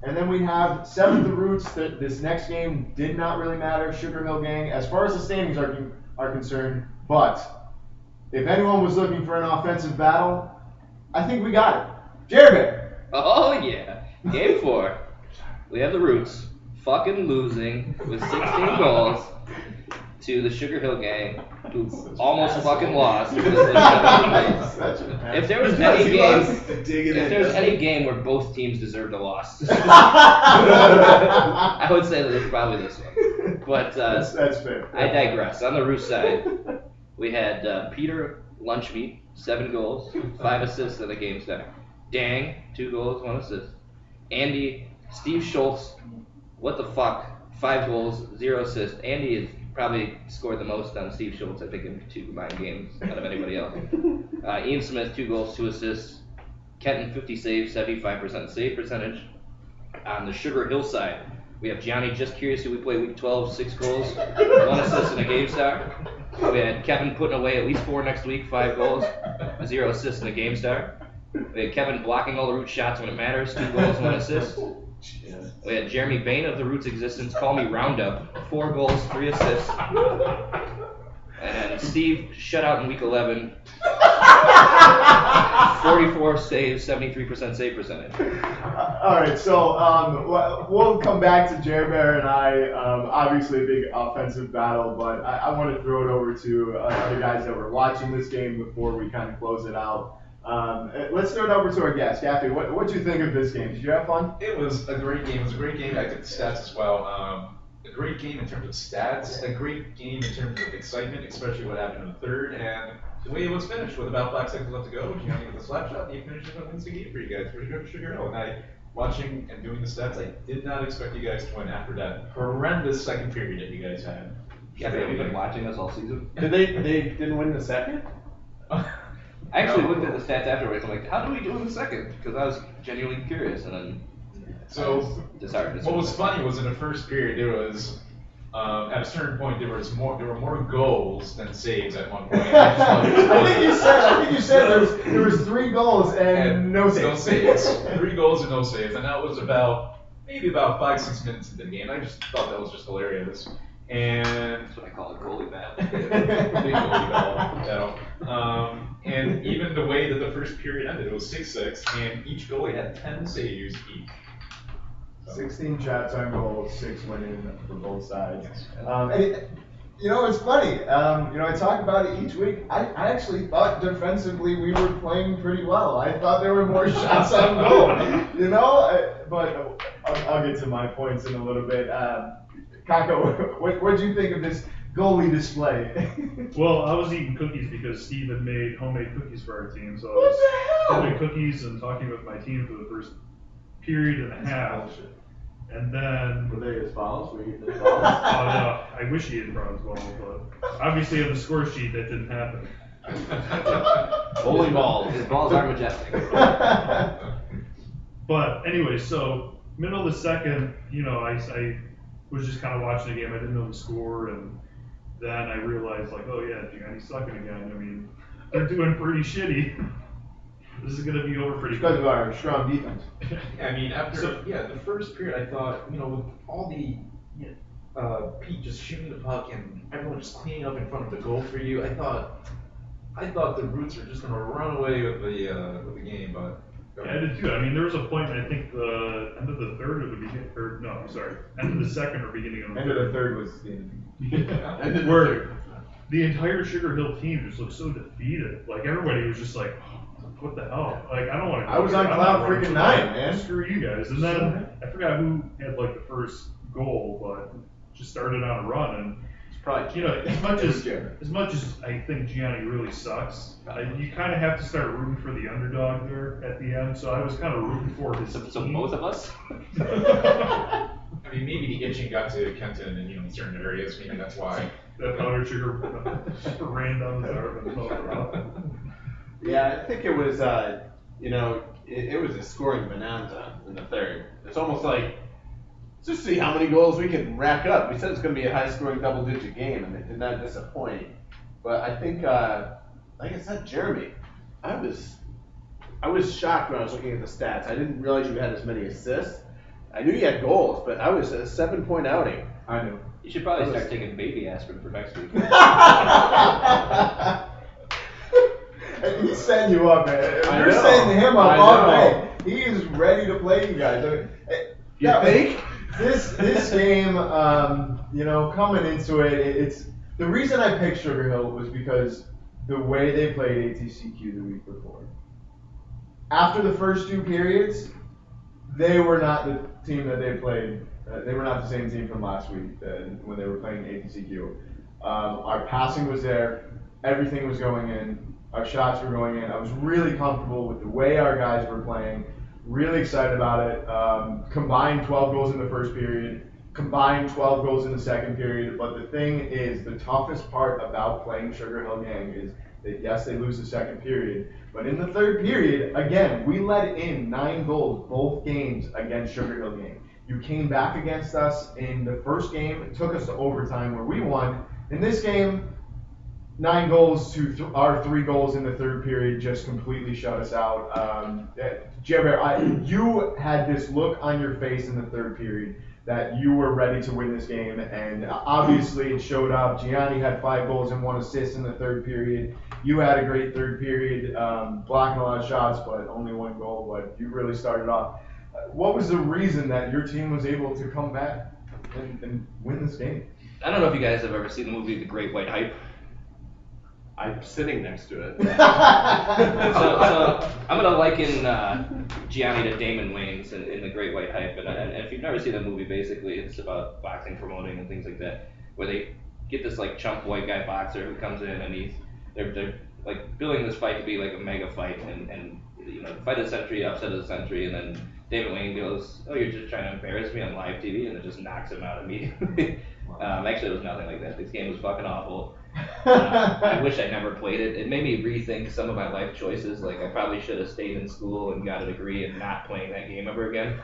And then we have 7th The Roots. This next game did not really matter. Sugar Hill Gang, as far as the standings are concerned. But if anyone was looking for an offensive battle, I think we got it. Jeremy. Oh yeah. Game 4. We have the Roots fucking losing with 16 goals to the Sugar Hill Gang, who almost fucking lost. Because they if there was any game where both teams deserved a loss, I would say that it's probably this one. But That's fair. I digress. On the Roots side, we had Peter Lunchmeat, 7 goals, 5 assists in a game start. Dang, 2 goals, 1 assist. Andy, Steve Schultz, what the fuck, 5 goals, 0 assists. Andy has probably scored the most on Steve Schultz, I think, in 2 combined games out of anybody else. Ian Smith, 2 goals, 2 assists. Kenton, 50 saves, 75% save percentage. On the Sugar Hill side, we have Johnny Just Curious, who we play week 12, 6 goals, 1 assist in a game start. We had Kevin putting away at least 4 next week, 5 goals, 0 assists in a game start. We had Kevin blocking all the Roots shots when it matters, 2 goals, 1 assist. We had Jeremy Bain of the Roots existence, call me Roundup, 4 goals, 3 assists. And Steve shut out in week 11, 44 saves, 73% save percentage. All right, so we'll come back to Jer Bear and I. Obviously, a big offensive battle, but I want to throw it over to the guys that were watching this game before we kind of close it out. Let's throw it over to our guest, Gaffy. What did you think of this game? Did you have fun? It was a great game. It was a great game. I took the stats as well. A great game in terms of stats. A great game in terms of excitement, especially what happened in the third. And the way it was finished with about 5 seconds left to go. Gianni with the slap shot, and he finished it wins the game for you guys for Sugar Hill. And watching and doing the stats, I did not expect you guys to win after that horrendous second period that you guys had. Yeah, but have you been watching us all season? They didn't win the second? I actually looked at the stats afterwards. I'm like, how do we do in the second? Because I was genuinely curious, and then So decided to. what was funny was in the first period there was at a certain point there were more goals than saves at one point. I think you said there was 3 goals and no saves. No saves. 3 goals and no saves, and that was maybe about 5-6 minutes into the game. I just thought that was just hilarious. And That's what I call a goalie battle. big goalie battle. And even the way that the first period ended, it was 6-6, and each goalie had 10 saves each. 16 shots on goal, 6 winning for both sides. It's funny. I talk about it each week. I actually thought defensively we were playing pretty well. I thought there were more shots on goal. But I'll get to my points in a little bit. Kako, what do you think of this goalie display? Well, I was eating cookies because Steve had made homemade cookies for our team, so I What was the hell? having cookies and talking with my team for the first period and a half. And then, Were they as follows? Were you as oh follows? no, I wish he had brought his ball, but obviously on the score sheet that didn't happen. Bowling balls. His balls are majestic. But anyway, so middle of the second, I was just kind of watching the game. I didn't know the score, and then I realized, like, oh yeah, Gianni's sucking again. I mean, they're doing pretty shitty. This is gonna be over pretty Because quick. of our strong defense. I mean, the first period, I thought, with all the Pete just shooting the puck and everyone just cleaning up in front of the goal for you, I thought the Roots were just gonna run away with the game, but. Yeah, I did too. I mean, there was a point, I think the end of the third or the beginning, or no, I'm sorry, end of the second or beginning of the End of the third, third was the where the entire Sugar Hill team just looked so defeated. Like everybody was just like, what the hell? Like I don't want to. I was on cloud freaking 9, man. Screw you guys. And then I forgot who had like the first goal, but just started on a run. And Probably. as much as I think Gianni really sucks, you kind of have to start rooting for the underdog there at the end. So I was kind of rooting for his So team. both of us? I mean, maybe the itching got to Kenton and in certain areas, maybe that's why. That powdered sugar ran down his arm and fell around. Yeah, I think it was, it was a scoring bonanza in the third. It's almost like, let's just see how many goals we can rack up. We said it's going to be a high-scoring double-digit game, and it did not disappoint. But I think, like I said, Jeremy, I was shocked when I was looking at the stats. I didn't realize you had as many assists. I knew you had goals, but I was a 7-point outing. I knew. You should probably start taking baby aspirin for next week. And he's setting you up, man. I You're know. setting him up I all know. day. He is ready to play you guys. You think? This game, coming into it, it's the reason I picked Sugar Hill was because the way they played ATCQ the week before. After the first 2 periods, they were not the team that they played. They were not the same team from last week when they were playing ATCQ. Our passing was there. Everything was going in. Our shots were going in. I was really comfortable with the way our guys were playing. Really excited about it. Combined 12 goals in the first period. Combined 12 goals in the second period. But the thing is, the toughest part about playing Sugar Hill Gang is that, yes, they lose the second period. But in the third period, again, we let in 9 goals both games against Sugar Hill Gang. You came back against us in the first game. It took us to overtime where we won. In this game, 9 goals to our 3 goals in the third period just completely shut us out. Javier, you had this look on your face in the third period that you were ready to win this game, and obviously it showed up. Gianni had 5 goals and 1 assist in the third period. You had a great third period, blocking a lot of shots, but only 1 goal. But you really started off. What was the reason that your team was able to come back and win this game? I don't know if you guys have ever seen the movie The Great White Hype. I'm sitting next to it. So I'm gonna liken Gianni to Damon Wayans in The Great White Hype, and if you've never seen the movie, basically it's about boxing promoting and things like that, where they get this like chump white guy boxer who comes in and they're like billing this fight to be like a mega fight, and you know, fight of the century, upset of the century, and then David Wayne goes, "Oh, you're just trying to embarrass me on live TV," and it just knocks him out immediately. Actually, it was nothing like that. This game was fucking awful. I wish I never played it. It made me rethink some of my life choices. Like, I probably should have stayed in school and got a degree and not playing that game ever again.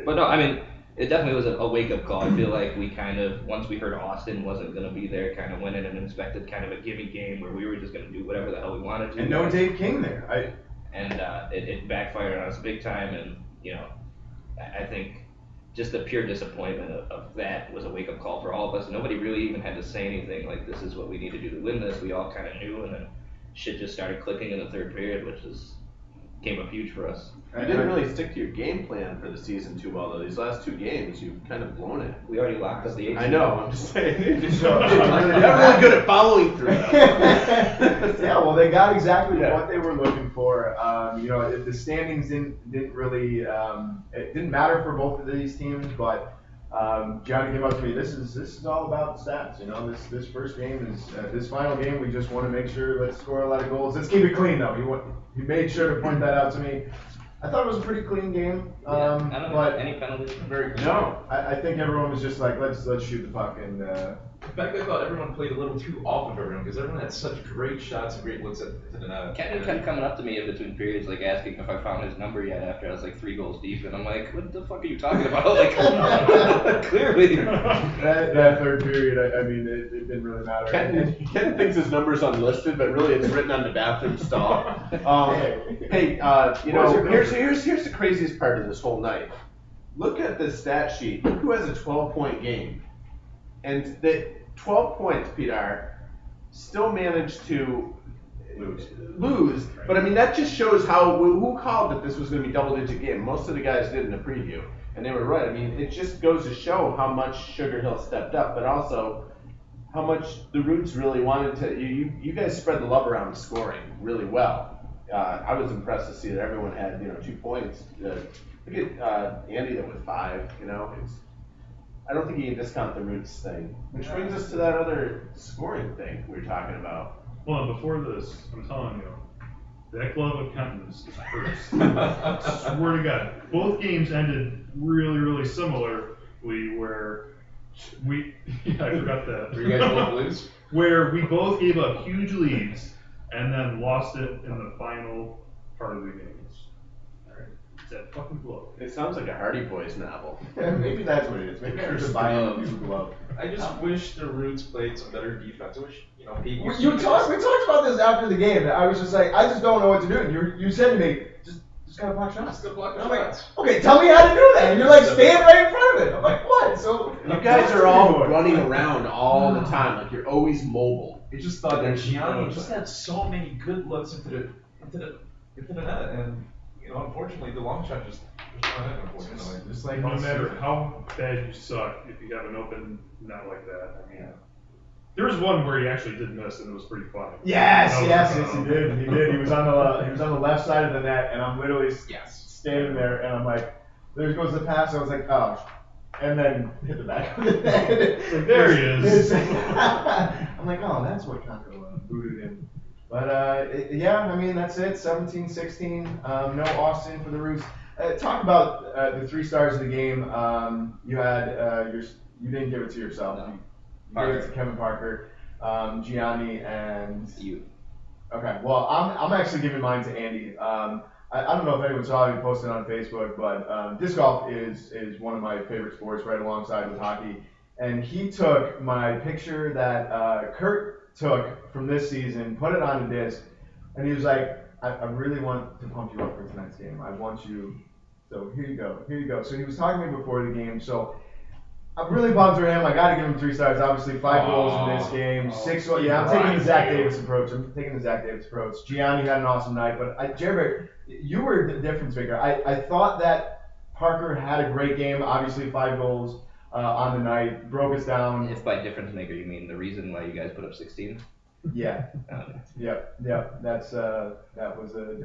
But no, I mean, it definitely was a wake-up call. I feel like we kind of, once we heard Austin wasn't going to be there, kind of went in and expected kind of a gimme game where we were just going to do whatever the hell we wanted to. And no Dave King there. It backfired on us big time, and, you know, I think just the pure disappointment of that was a wake-up call for all of us. Nobody really even had to say anything like, this is what we need to do to win this. We all kind of knew, and then shit just started clicking in the third period, which came up huge for us. You didn't really stick to your game plan for the season too well, though. These last 2 games, you've kind of blown it. We already locked up the 8. I know, I'm just saying. You're not really good at following through, though. Yeah, well, they got exactly Yeah. what they were looking for. You know, the standings didn't really it didn't matter for both of these teams, but Gianni came up to me. This is all about stats. You know, this first game is this final game. We just want to make sure let's score a lot of goals. Let's keep it clean, though. He made sure to point that out to me. I thought it was a pretty clean game. I don't know but any penalties. very clean. No. I think everyone was just like, let's shoot the puck and. In fact, I thought everyone played a little too off of everyone because everyone had such great shots and great looks at the net. Kevin kept coming up to me in between periods, like asking if I found his number yet after I was like 3 goals deep, and I'm like, what the fuck are you talking about? Like, clearly. That third period, I mean, it didn't really matter. Ken thinks his number's unlisted, but really it's written on the bathroom stall. Hey, you know, here's the craziest part of this whole night. Look at the stat sheet. Look who has a 12-point game. And the 12 points, Peter, still managed to lose. But I mean, that just shows who called that this was going to be double-digit game. Most of the guys did in the preview, and they were right. I mean, it just goes to show how much Sugar Hill stepped up, but also how much the Roots really wanted to. You guys spread the love around scoring really well. I was impressed to see that everyone had 2 points. Look at Andy that with 5. You know, I don't think you can discount the Roots thing. Which brings us to that other scoring thing we were talking about. Well, before this, I'm telling you, that glove of Kenton's is cursed. I swear to God. Both games ended really, really similarly where I forgot that. Were you guys both lose? Where we both gave up huge leads and then lost it in the final part of the games. It's that fucking glove. It sounds like a Hardy Boys novel. Maybe that's what it is. Maybe I should buy a new glove. I just wish the Roots played some better defense. I wish, Pete. We talked about this after the game. And I was just like, I just don't know what to do. And you said to me, just gotta block shots. Just go block the I'm like, shots. okay, tell me how to do that. And you're like, stand right in front of it. I'm like, what? So You guys are all running around all the time, like you're always mobile. I just thought that Gianni just had so many good looks into the net, and unfortunately, the long shot just not in. Unfortunately, just like No matter how bad you suck, if you have an open net like that, I mean, there was one where he actually did miss, and it was pretty funny. Yes, he did. He did. He was on the left side of the net, and I'm literally standing there, and I'm like, there goes the pass. I was like, oh, and then hit the back of the net. There he is. I'm like, oh, that's what Kanko booted in. But I mean, that's it. 17-16. No Austin for the Roots. Talk about the 3 stars of the game. You had you didn't give it to yourself. No. You gave it to Kevin Parker, Gianni, and You. Okay. Well, I'm actually giving mine to Andy. I don't know if anyone saw it. He posted on Facebook, but disc golf is one of my favorite sports, right alongside with hockey. And he took my picture that Kurt took from this season, put it on a disc, and he was like, I really want to pump you up for tonight's game. I want you. So here you go. So he was talking to me before the game. So I'm really pumped for him. I got to give him 3 stars. Obviously, 5 goals in this game. 6. Yeah, I'm taking the Zach Davis approach. Gianni had an awesome night, but Jerry, you were the difference maker. I thought that Parker had a great game. Obviously, 5 goals on the night. Broke us down. If by difference maker you mean the reason why you guys put up 16? Yeah. Yep. That was a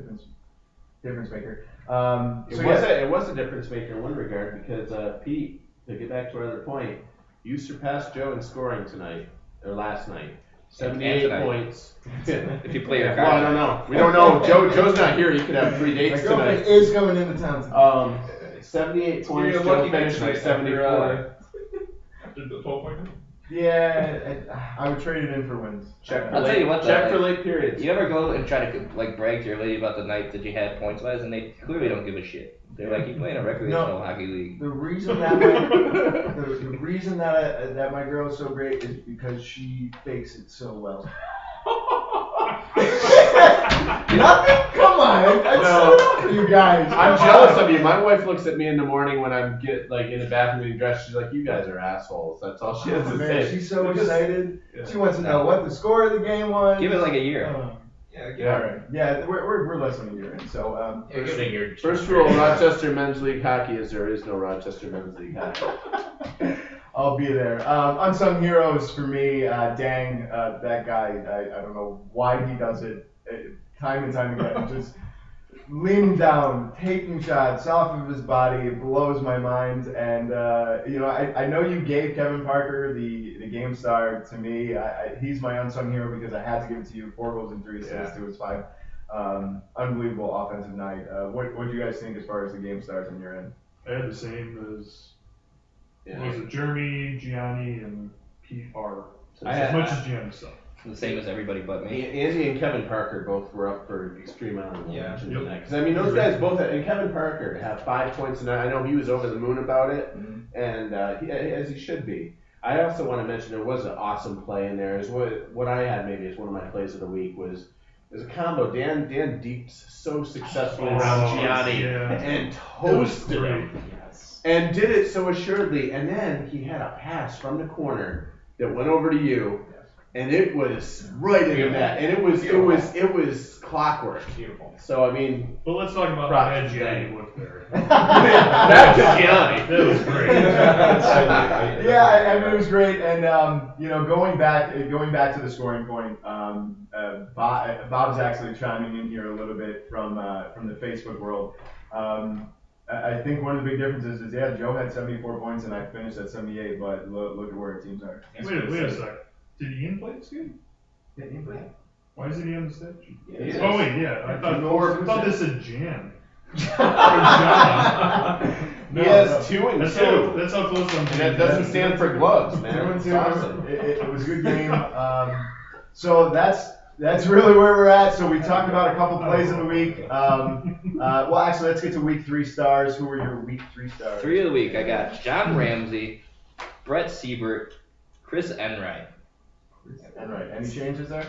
difference maker. It was a difference maker in one regard because Pete, to get back to our other point, you surpassed Joe in scoring tonight or last night. 78 tonight. points. If you play your Well, I don't know. We don't know. Joe's not here. You could have 3 My dates girlfriend tonight. is coming into town tonight. 78 points. You're Joe lucky finished night with 74. After the 12-pointer? Yeah, I would trade it in for wins. Check for I'll tell you what, though, check for like, late periods. You ever go and try to like brag to your lady about the night that you had points wise, and they clearly don't give a shit. They're like, you play in a recreational hockey league. The reason that the reason that that my girl is so great is because she fakes it so well. Nothing? Come on, that's No. enough for you guys. I'm Come jealous on. of you. My wife looks at me in the morning when I'm in the bathroom getting dressed. She's like, "You guys are assholes." That's all she has to Man, say. she's so Because- excited. Yeah. She wants to know what the score of the game was. Give it like a year. Yeah, all right. Yeah, we're less than a year in. So First rule of Rochester Men's League Hockey is there is no Rochester Men's League Hockey. I'll be there. Unsung heroes for me. Dang, that guy. I don't know why he does it. Time and time again, just leaning down, taking shots off of his body. It blows my mind. And I know you gave Kevin Parker the game star to me. He's my unsung hero because I had to give it to you. 4 goals and 3 assists to his 5. Unbelievable offensive night. What do you guys think as far as the game stars on your end? I had the same as Yeah. was it Jeremy, Gianni, and PR. So As much as Gianni stuff. the same as everybody but me. Andy and Kevin Parker both were up for extreme honorable mention Yep. tonight. Because I mean, those guys both and Kevin Parker have 5 points tonight. I know he was over the moon about it, and as he should be. I also want to mention there was an awesome play in there. Is what I had maybe as one of my plays of the week was a combo. Dan deeped so successfully around Gianni and toasted him. And did it so assuredly, and then he had a pass from the corner that went over to you, and it was right in the net, and it was clockwork. Beautiful. So I mean, But let's talk about Props how to bad Gianni Dan. looked there. back to Gianni. That was great. Yeah, I mean it was great, and going back to the scoring point, Bob's actually chiming in here a little bit from the Facebook world. I think one of the big differences is Joe had 74 points and I finished at 78, but look at where our teams are. Wait a sec. Did Ian play this game? Yeah, you play. Why isn't he on the stat sheet? Yeah. Oh wait, yeah. I thought this said Jan. He has 2 and 2. That's how close I'm And that doesn't stand for gloves, man. 2 and It's 2. awesome. It was a good game. So that's really where we're at. So we talked about a couple plays of the week. Well, actually, let's get to week 3 stars. Who were your week 3 stars? 3 of the week, I got John Ramsey, Brett Siebert, Chris Enright. And right, any changes there?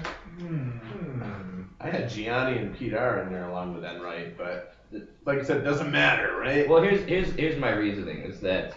I had Gianni and Peter in there along with Enright, but like I said, it doesn't matter, right? Well, here's my reasoning is that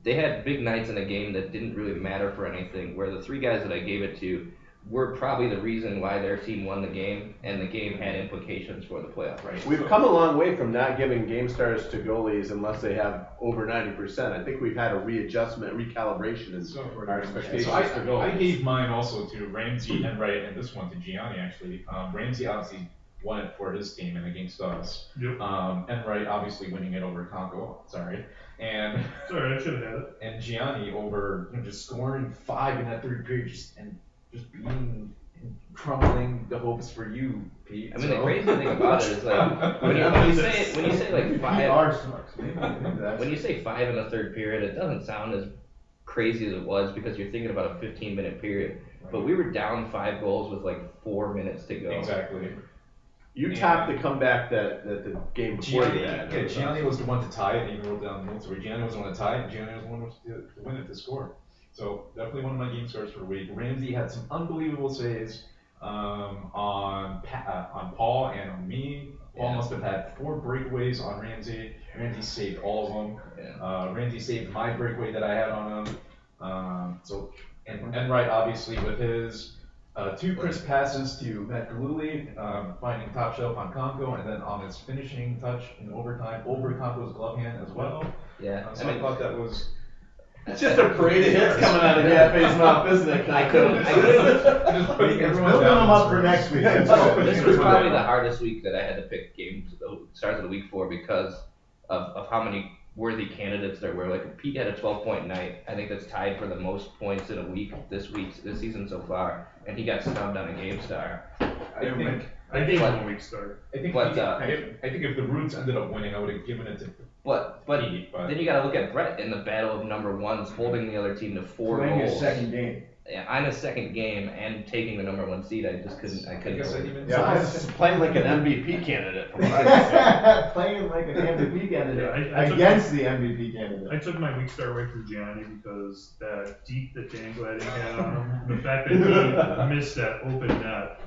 they had big nights in a game that didn't really matter for anything, where the 3 guys that I gave it to were probably the reason why their team won the game, and the game had implications for the playoff race. We've come a long way from not giving game stars to goalies unless they have over 90%. I think we've had a readjustment, recalibration in our expectations So for goalies. I gave mine also to Ramsey, Enright, and this one to Gianni actually. Ramsey obviously won it for his team and against us. Yep. Enright obviously winning it over Congo. Sorry. And Sorry, I should have had it. and Gianni over just scoring 5 in that 3rd period just being crumbling the hopes for you, Pete. I mean, the crazy thing about it is like when you say like 5. sucks. Maybe that's When you say 5 in the 3rd period, it doesn't sound as crazy as it was because you're thinking about a 15-minute period. But we were down 5 goals with like 4 minutes to go. Exactly. You topped the comeback that the game before you had. Gianni was the one to tie it, and you wrote down the notes where Gianni was the one to tie it, and Gianni was the one to win it, to score. So definitely one of my game stars for the week. Ramsey had some unbelievable saves on Paul and on me. Paul must have had 4 breakaways on Ramsey. Ramsey saved all of them. Yeah. Ramsey saved my breakaway that I had on him. And Enright obviously with his 2 crisp passes to Matt Galuli, finding top shelf on Conco, and then on his finishing touch in overtime over Conco's glove hand as well. Yeah. So I thought that was. It's just a parade of hits coming out of Gaffey's mouth, isn't it? I couldn't. Just putting everyone building down them up for next week. That's good. This was probably the hardest week that I had to pick stars of the week for because of how many worthy candidates there were. Like Pete had a 12-point night. I think that's tied for the most points in a week this season so far, and he got snubbed on a Game Star. I gave him a weak start. I think if the Roots ended up winning, I would have given it to But Pete. But then you got to look at Brett in the battle of number ones, holding the other team to 4 Playing goals. his second game. Yeah, on his second game and taking the number 1 seed, I couldn't. I guess I even Playing like an MVP candidate from what I can say. Playing like an MVP candidate I took against the MVP candidate. I took my weak start away from Gianni because that deke that Dan Gladden had on him, the fact that he missed that open net,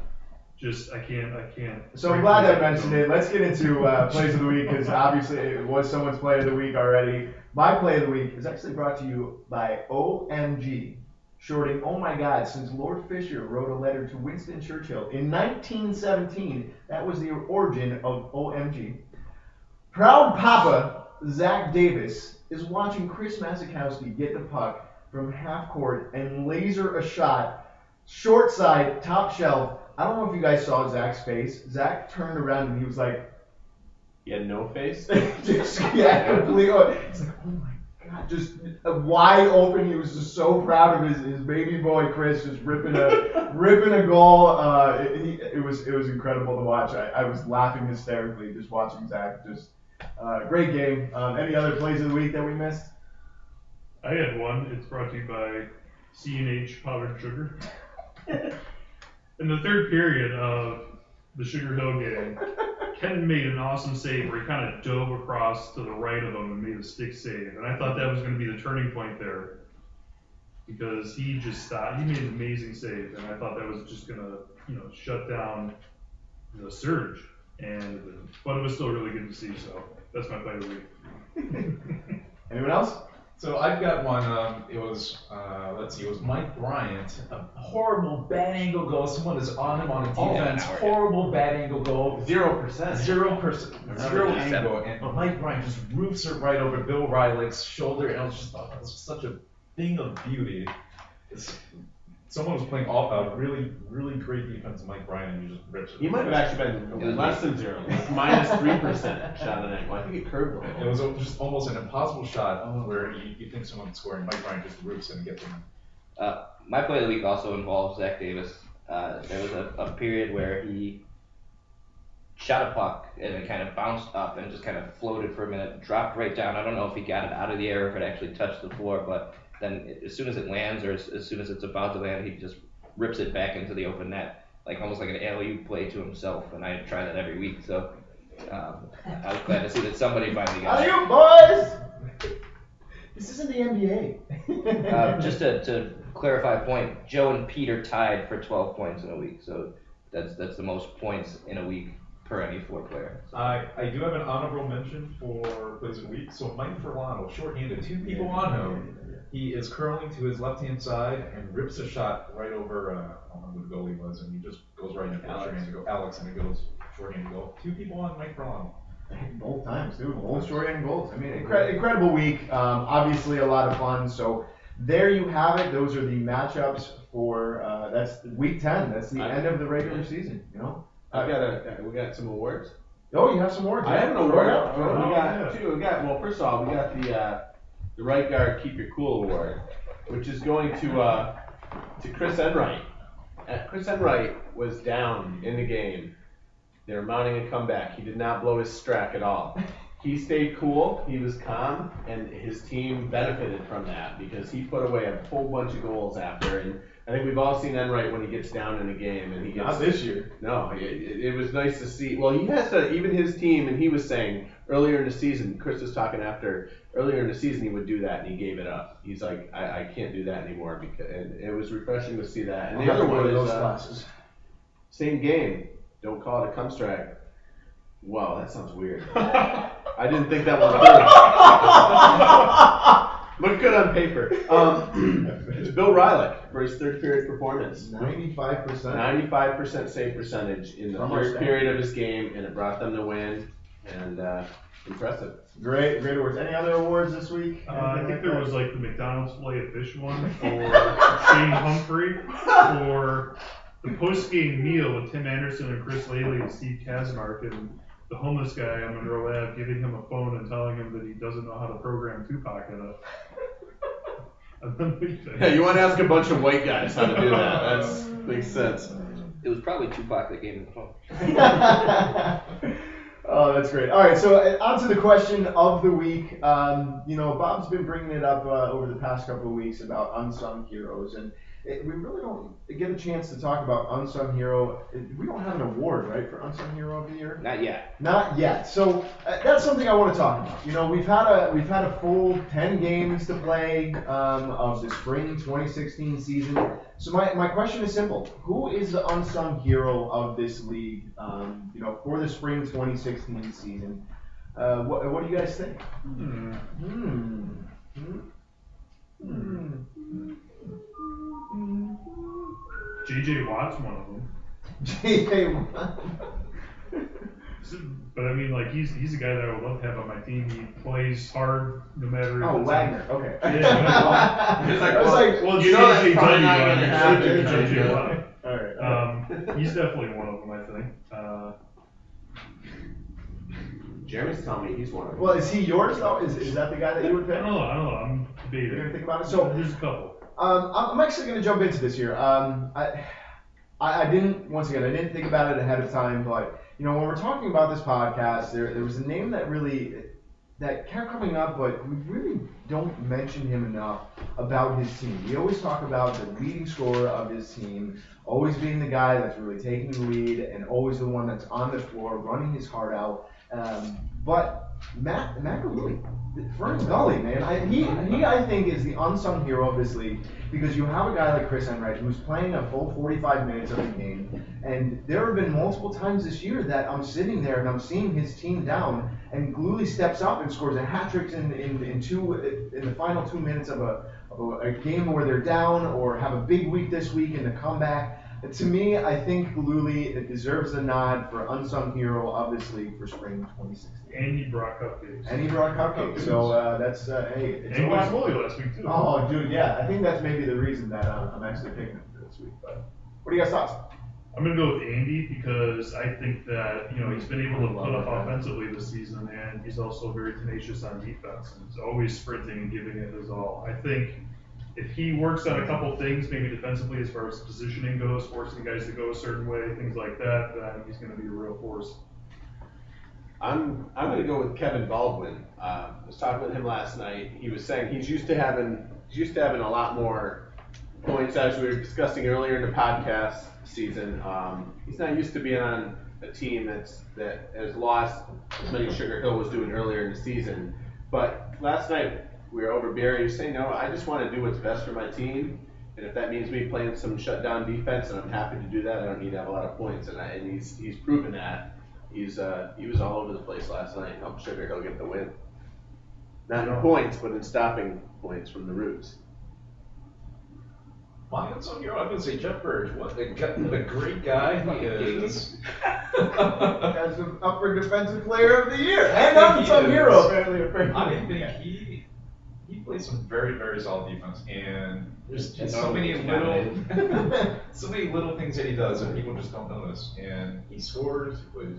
I can't. So I'm glad I mentioned it. Let's get into plays of the week because obviously it was someone's play of the week already. My play of the week is actually brought to you by OMG. Shorting, oh my God, since Lord Fisher wrote a letter to Winston Churchill in 1917, that was the origin of OMG. Proud Papa Zach Davis is watching Chris Masikowski get the puck from half court and laser a shot, short side, top shelf. I don't know if you guys saw Zach's face. Zach turned around and he was like, He had no face. completely. He's like, oh my God, just wide open. He was just so proud of his baby boy Chris, just ripping a goal. It was incredible to watch. I was laughing hysterically just watching Zach. Just great game. Any other plays of the week that we missed? I had one. It's brought to you by C&H Powdered Sugar. In the third period of the Sugar Hill game, Ken made an awesome save where he kind of dove across to the right of him and made a stick save. And I thought that was going to be the turning point there because he just stopped. He made an amazing save, and I thought that was just going to, shut down the surge. But it was still really good to see. So that's my play of the week. Anyone else? So I've got one. It was Mike Bryant. A horrible bad angle goal. Someone is on him on a defense. Horrible bad angle goal. 0%. 0%. Zero angle. And Mike Bryant just roofs it right over Bill Rylick's shoulder, and I was just thought that was such a thing of beauty. Someone was playing really, really great defense, Mike Bryant, and he just rips it. He might have actually been less than 0, minus 3% shot on angle. I think it curved a little. It was just almost an impossible shot where you think someone would score, and Mike Bryant just roofs it and gets him. My play of the week also involves Zach Davis. There was a period where he shot a puck and it kind of bounced up and just kind of floated for a minute, dropped right down. I don't know if he got it out of the air or if it actually touched the floor, but then as soon as it lands or as soon as it's about to land, he just rips it back into the open net, almost like an alley-oop play to himself, and I try that every week. So I was glad to see that somebody finally got it. Alley-oop, boys! This isn't the NBA. Just to clarify a point, Joe and Pete are tied for 12 points in a week, so that's the most points in a week per any 4 player. So. I do have an honorable mention for plays of the week. So Mike Furlano, shorthanded, 2 people on him. He is curling to his left-hand side and rips a shot right over, I don't know who the goalie was, and he just goes right into Alex, and it goes shorthanded goal. 2 people on Mike Furlano. Both times, dude. Both short-handed goals. I mean, incredible week. Obviously, a lot of fun. So there you have it. Those are the matchups for that's week 10. That's the end of the regular season. We got some awards. Oh, you have some awards. I have an award. We got yeah. 2. Well, first of all, we got the Right Guard Keep Your Cool Award, which is going to Chris Enright. Chris Enright was down in the game. They were mounting a comeback. He did not blow his strack at all. He stayed cool, he was calm, and his team benefited from that because he put away a whole bunch of goals after. And I think we've all seen Enright when he gets down in a game and he gets. Not this year. No, it was nice to see. Well, he has to, even his team, and he was saying earlier in the season, Chris was talking after, earlier in the season he would do that and he gave it up. He's like, I can't do that anymore, and it was refreshing to see that. And the other one is same game. Don't call it a cum strike. Wow, that sounds weird. I didn't think that one through. Looked good on paper. It's Bill Rylick for his third period performance. 95%. 95% save percentage in the third period of his game, and it brought them to win. And impressive. Great awards. Any other awards this week? I think there was the McDonald's Filet of Fish one for Shane Humphrey for the post-game meal with Tim Anderson and Chris Laley and Steve Kazmark, and the homeless guy on Monroe Ave giving him a phone and telling him that he doesn't know how to program Tupac in it. And then leaving. Yeah, you want to ask a bunch of white guys how to do that. That makes sense. It was probably Tupac that gave him the phone. Oh, that's great. All right, so on to the question of the week. Bob's been bringing it up over the past couple of weeks about unsung heroes, and we really don't get a chance to talk about unsung hero. We don't have an award, right, for unsung hero of the year? Not yet. Not yet. So that's something I want to talk about. We've had a full 10 games to play of the spring 2016 season. So my question is simple: who is the unsung hero of this league? For the spring 2016 season. What do you guys think? J.J. Watt's one of them. J.J. Watt. But I mean, like, he's a guy that I would love to have on my team. He plays hard no matter. Oh, Wagner. Okay. Yeah. It's like, I was like, well, it's you know that's J.J. probably not W. gonna happen. J.J. Watt. All right. He's definitely one of them, I think. Jeremy's telling me he's one of them. Well, is he yours though? Is that the guy that you would I pick? don't know. I'm You're gonna debating. think about it. So There's a couple. I'm actually gonna jump into this here. I didn't think about it ahead of time, but when we're talking about this podcast, there was a name that kept coming up, but we really don't mention him enough about his team. We always talk about the leading scorer of his team, always being the guy that's really taking the lead and always the one that's on the floor, running his heart out. But Matt Gully, Fern Gully, man, he I think is the unsung hero of this league, because you have a guy like Chris Enright who's playing a full 45 minutes of the game, and there have been multiple times this year that I'm sitting there and I'm seeing his team down, and Gully steps up and scores a hat trick in the final 2 minutes of a game where they're down, or have a big week this week in the comeback. To me, I think Gully deserves a nod for unsung hero of this league for spring 2016. And he brought cupcakes. And he brought cupcakes, so that's hey. It's And he always- won Foley last week, too. Oh, dude, yeah. I think that's maybe the reason that I'm actually picking him for this week. But what do you guys thoughts? I'm going to go with Andy because I think that, he's been able to put up offensively this season, and he's also very tenacious on defense. And he's always sprinting and giving it his all. I think if he works on a couple things, maybe defensively as far as positioning goes, forcing guys to go a certain way, things like that, then he's going to be a real force. I'm going to go with Kevin Baldwin. I was talking with him last night. He was saying he's used to having a lot more points, as we were discussing earlier in the podcast season. He's not used to being on a team that has lost as many Sugar Hill was doing earlier in the season. But last night we were over beer. He was saying, no, I just want to do what's best for my team. And if that means me playing some shutdown defense, and I'm happy to do that, I don't need to have a lot of points. And he's proven that. He was all over the place last night, helped Sugar Hill get the win. Not in points, but in stopping points from the Roots. My unsung hero, I'm going to say Jeff Burge. What a great guy he is. As the upper defensive player of the year and unsung hero, apparently. I think he plays some very, very solid defense, and there's just so many little things that he does that people just don't notice. And he scores, he plays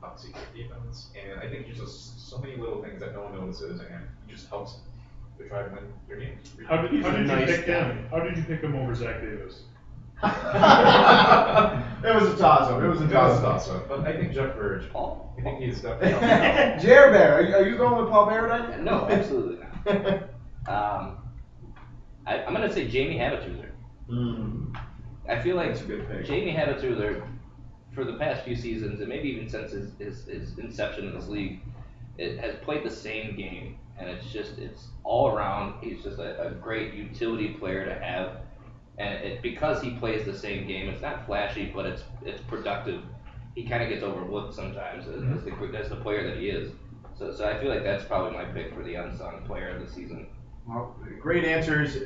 obviously good defense, and I think there's just so many little things that no one notices, and he just helps to try to win your games. How did you nice pick guy. him? How did you pick him over Zach Davis? It was a toss-up. But I think Jeff Burge, I think he's definitely Jer Bear, are you going with Paul Paradise? No, absolutely not. I'm going to say Jamie Habituler. I feel like That's a good pick. Jamie Habituler, for the past few seasons, and maybe even since his inception in this league, it has played the same game. And it's all around. He's just a great utility player to have. And because he plays the same game, it's not flashy, but it's productive. He kind of gets overlooked sometimes as the player that he is. So I feel like that's probably my pick for the unsung player of the season. Well, great answers.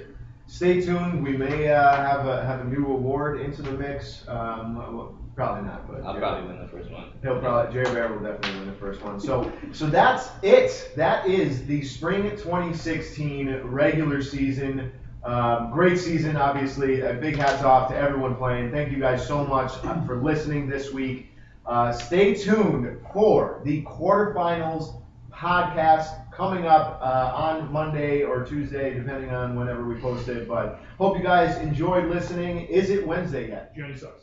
Stay tuned. We may have a new award into the mix. Well, probably not, but I'll probably win the first one. Jerry Bear will definitely win the first one. So that's it. That is the spring 2016 regular season. Great season, obviously. Big hats off to everyone playing. Thank you guys so much for listening this week. Stay tuned for the quarterfinals podcast coming up on Monday or Tuesday, depending on whenever we post it. But hope you guys enjoyed listening. Is it Wednesday yet? Johnny sucks.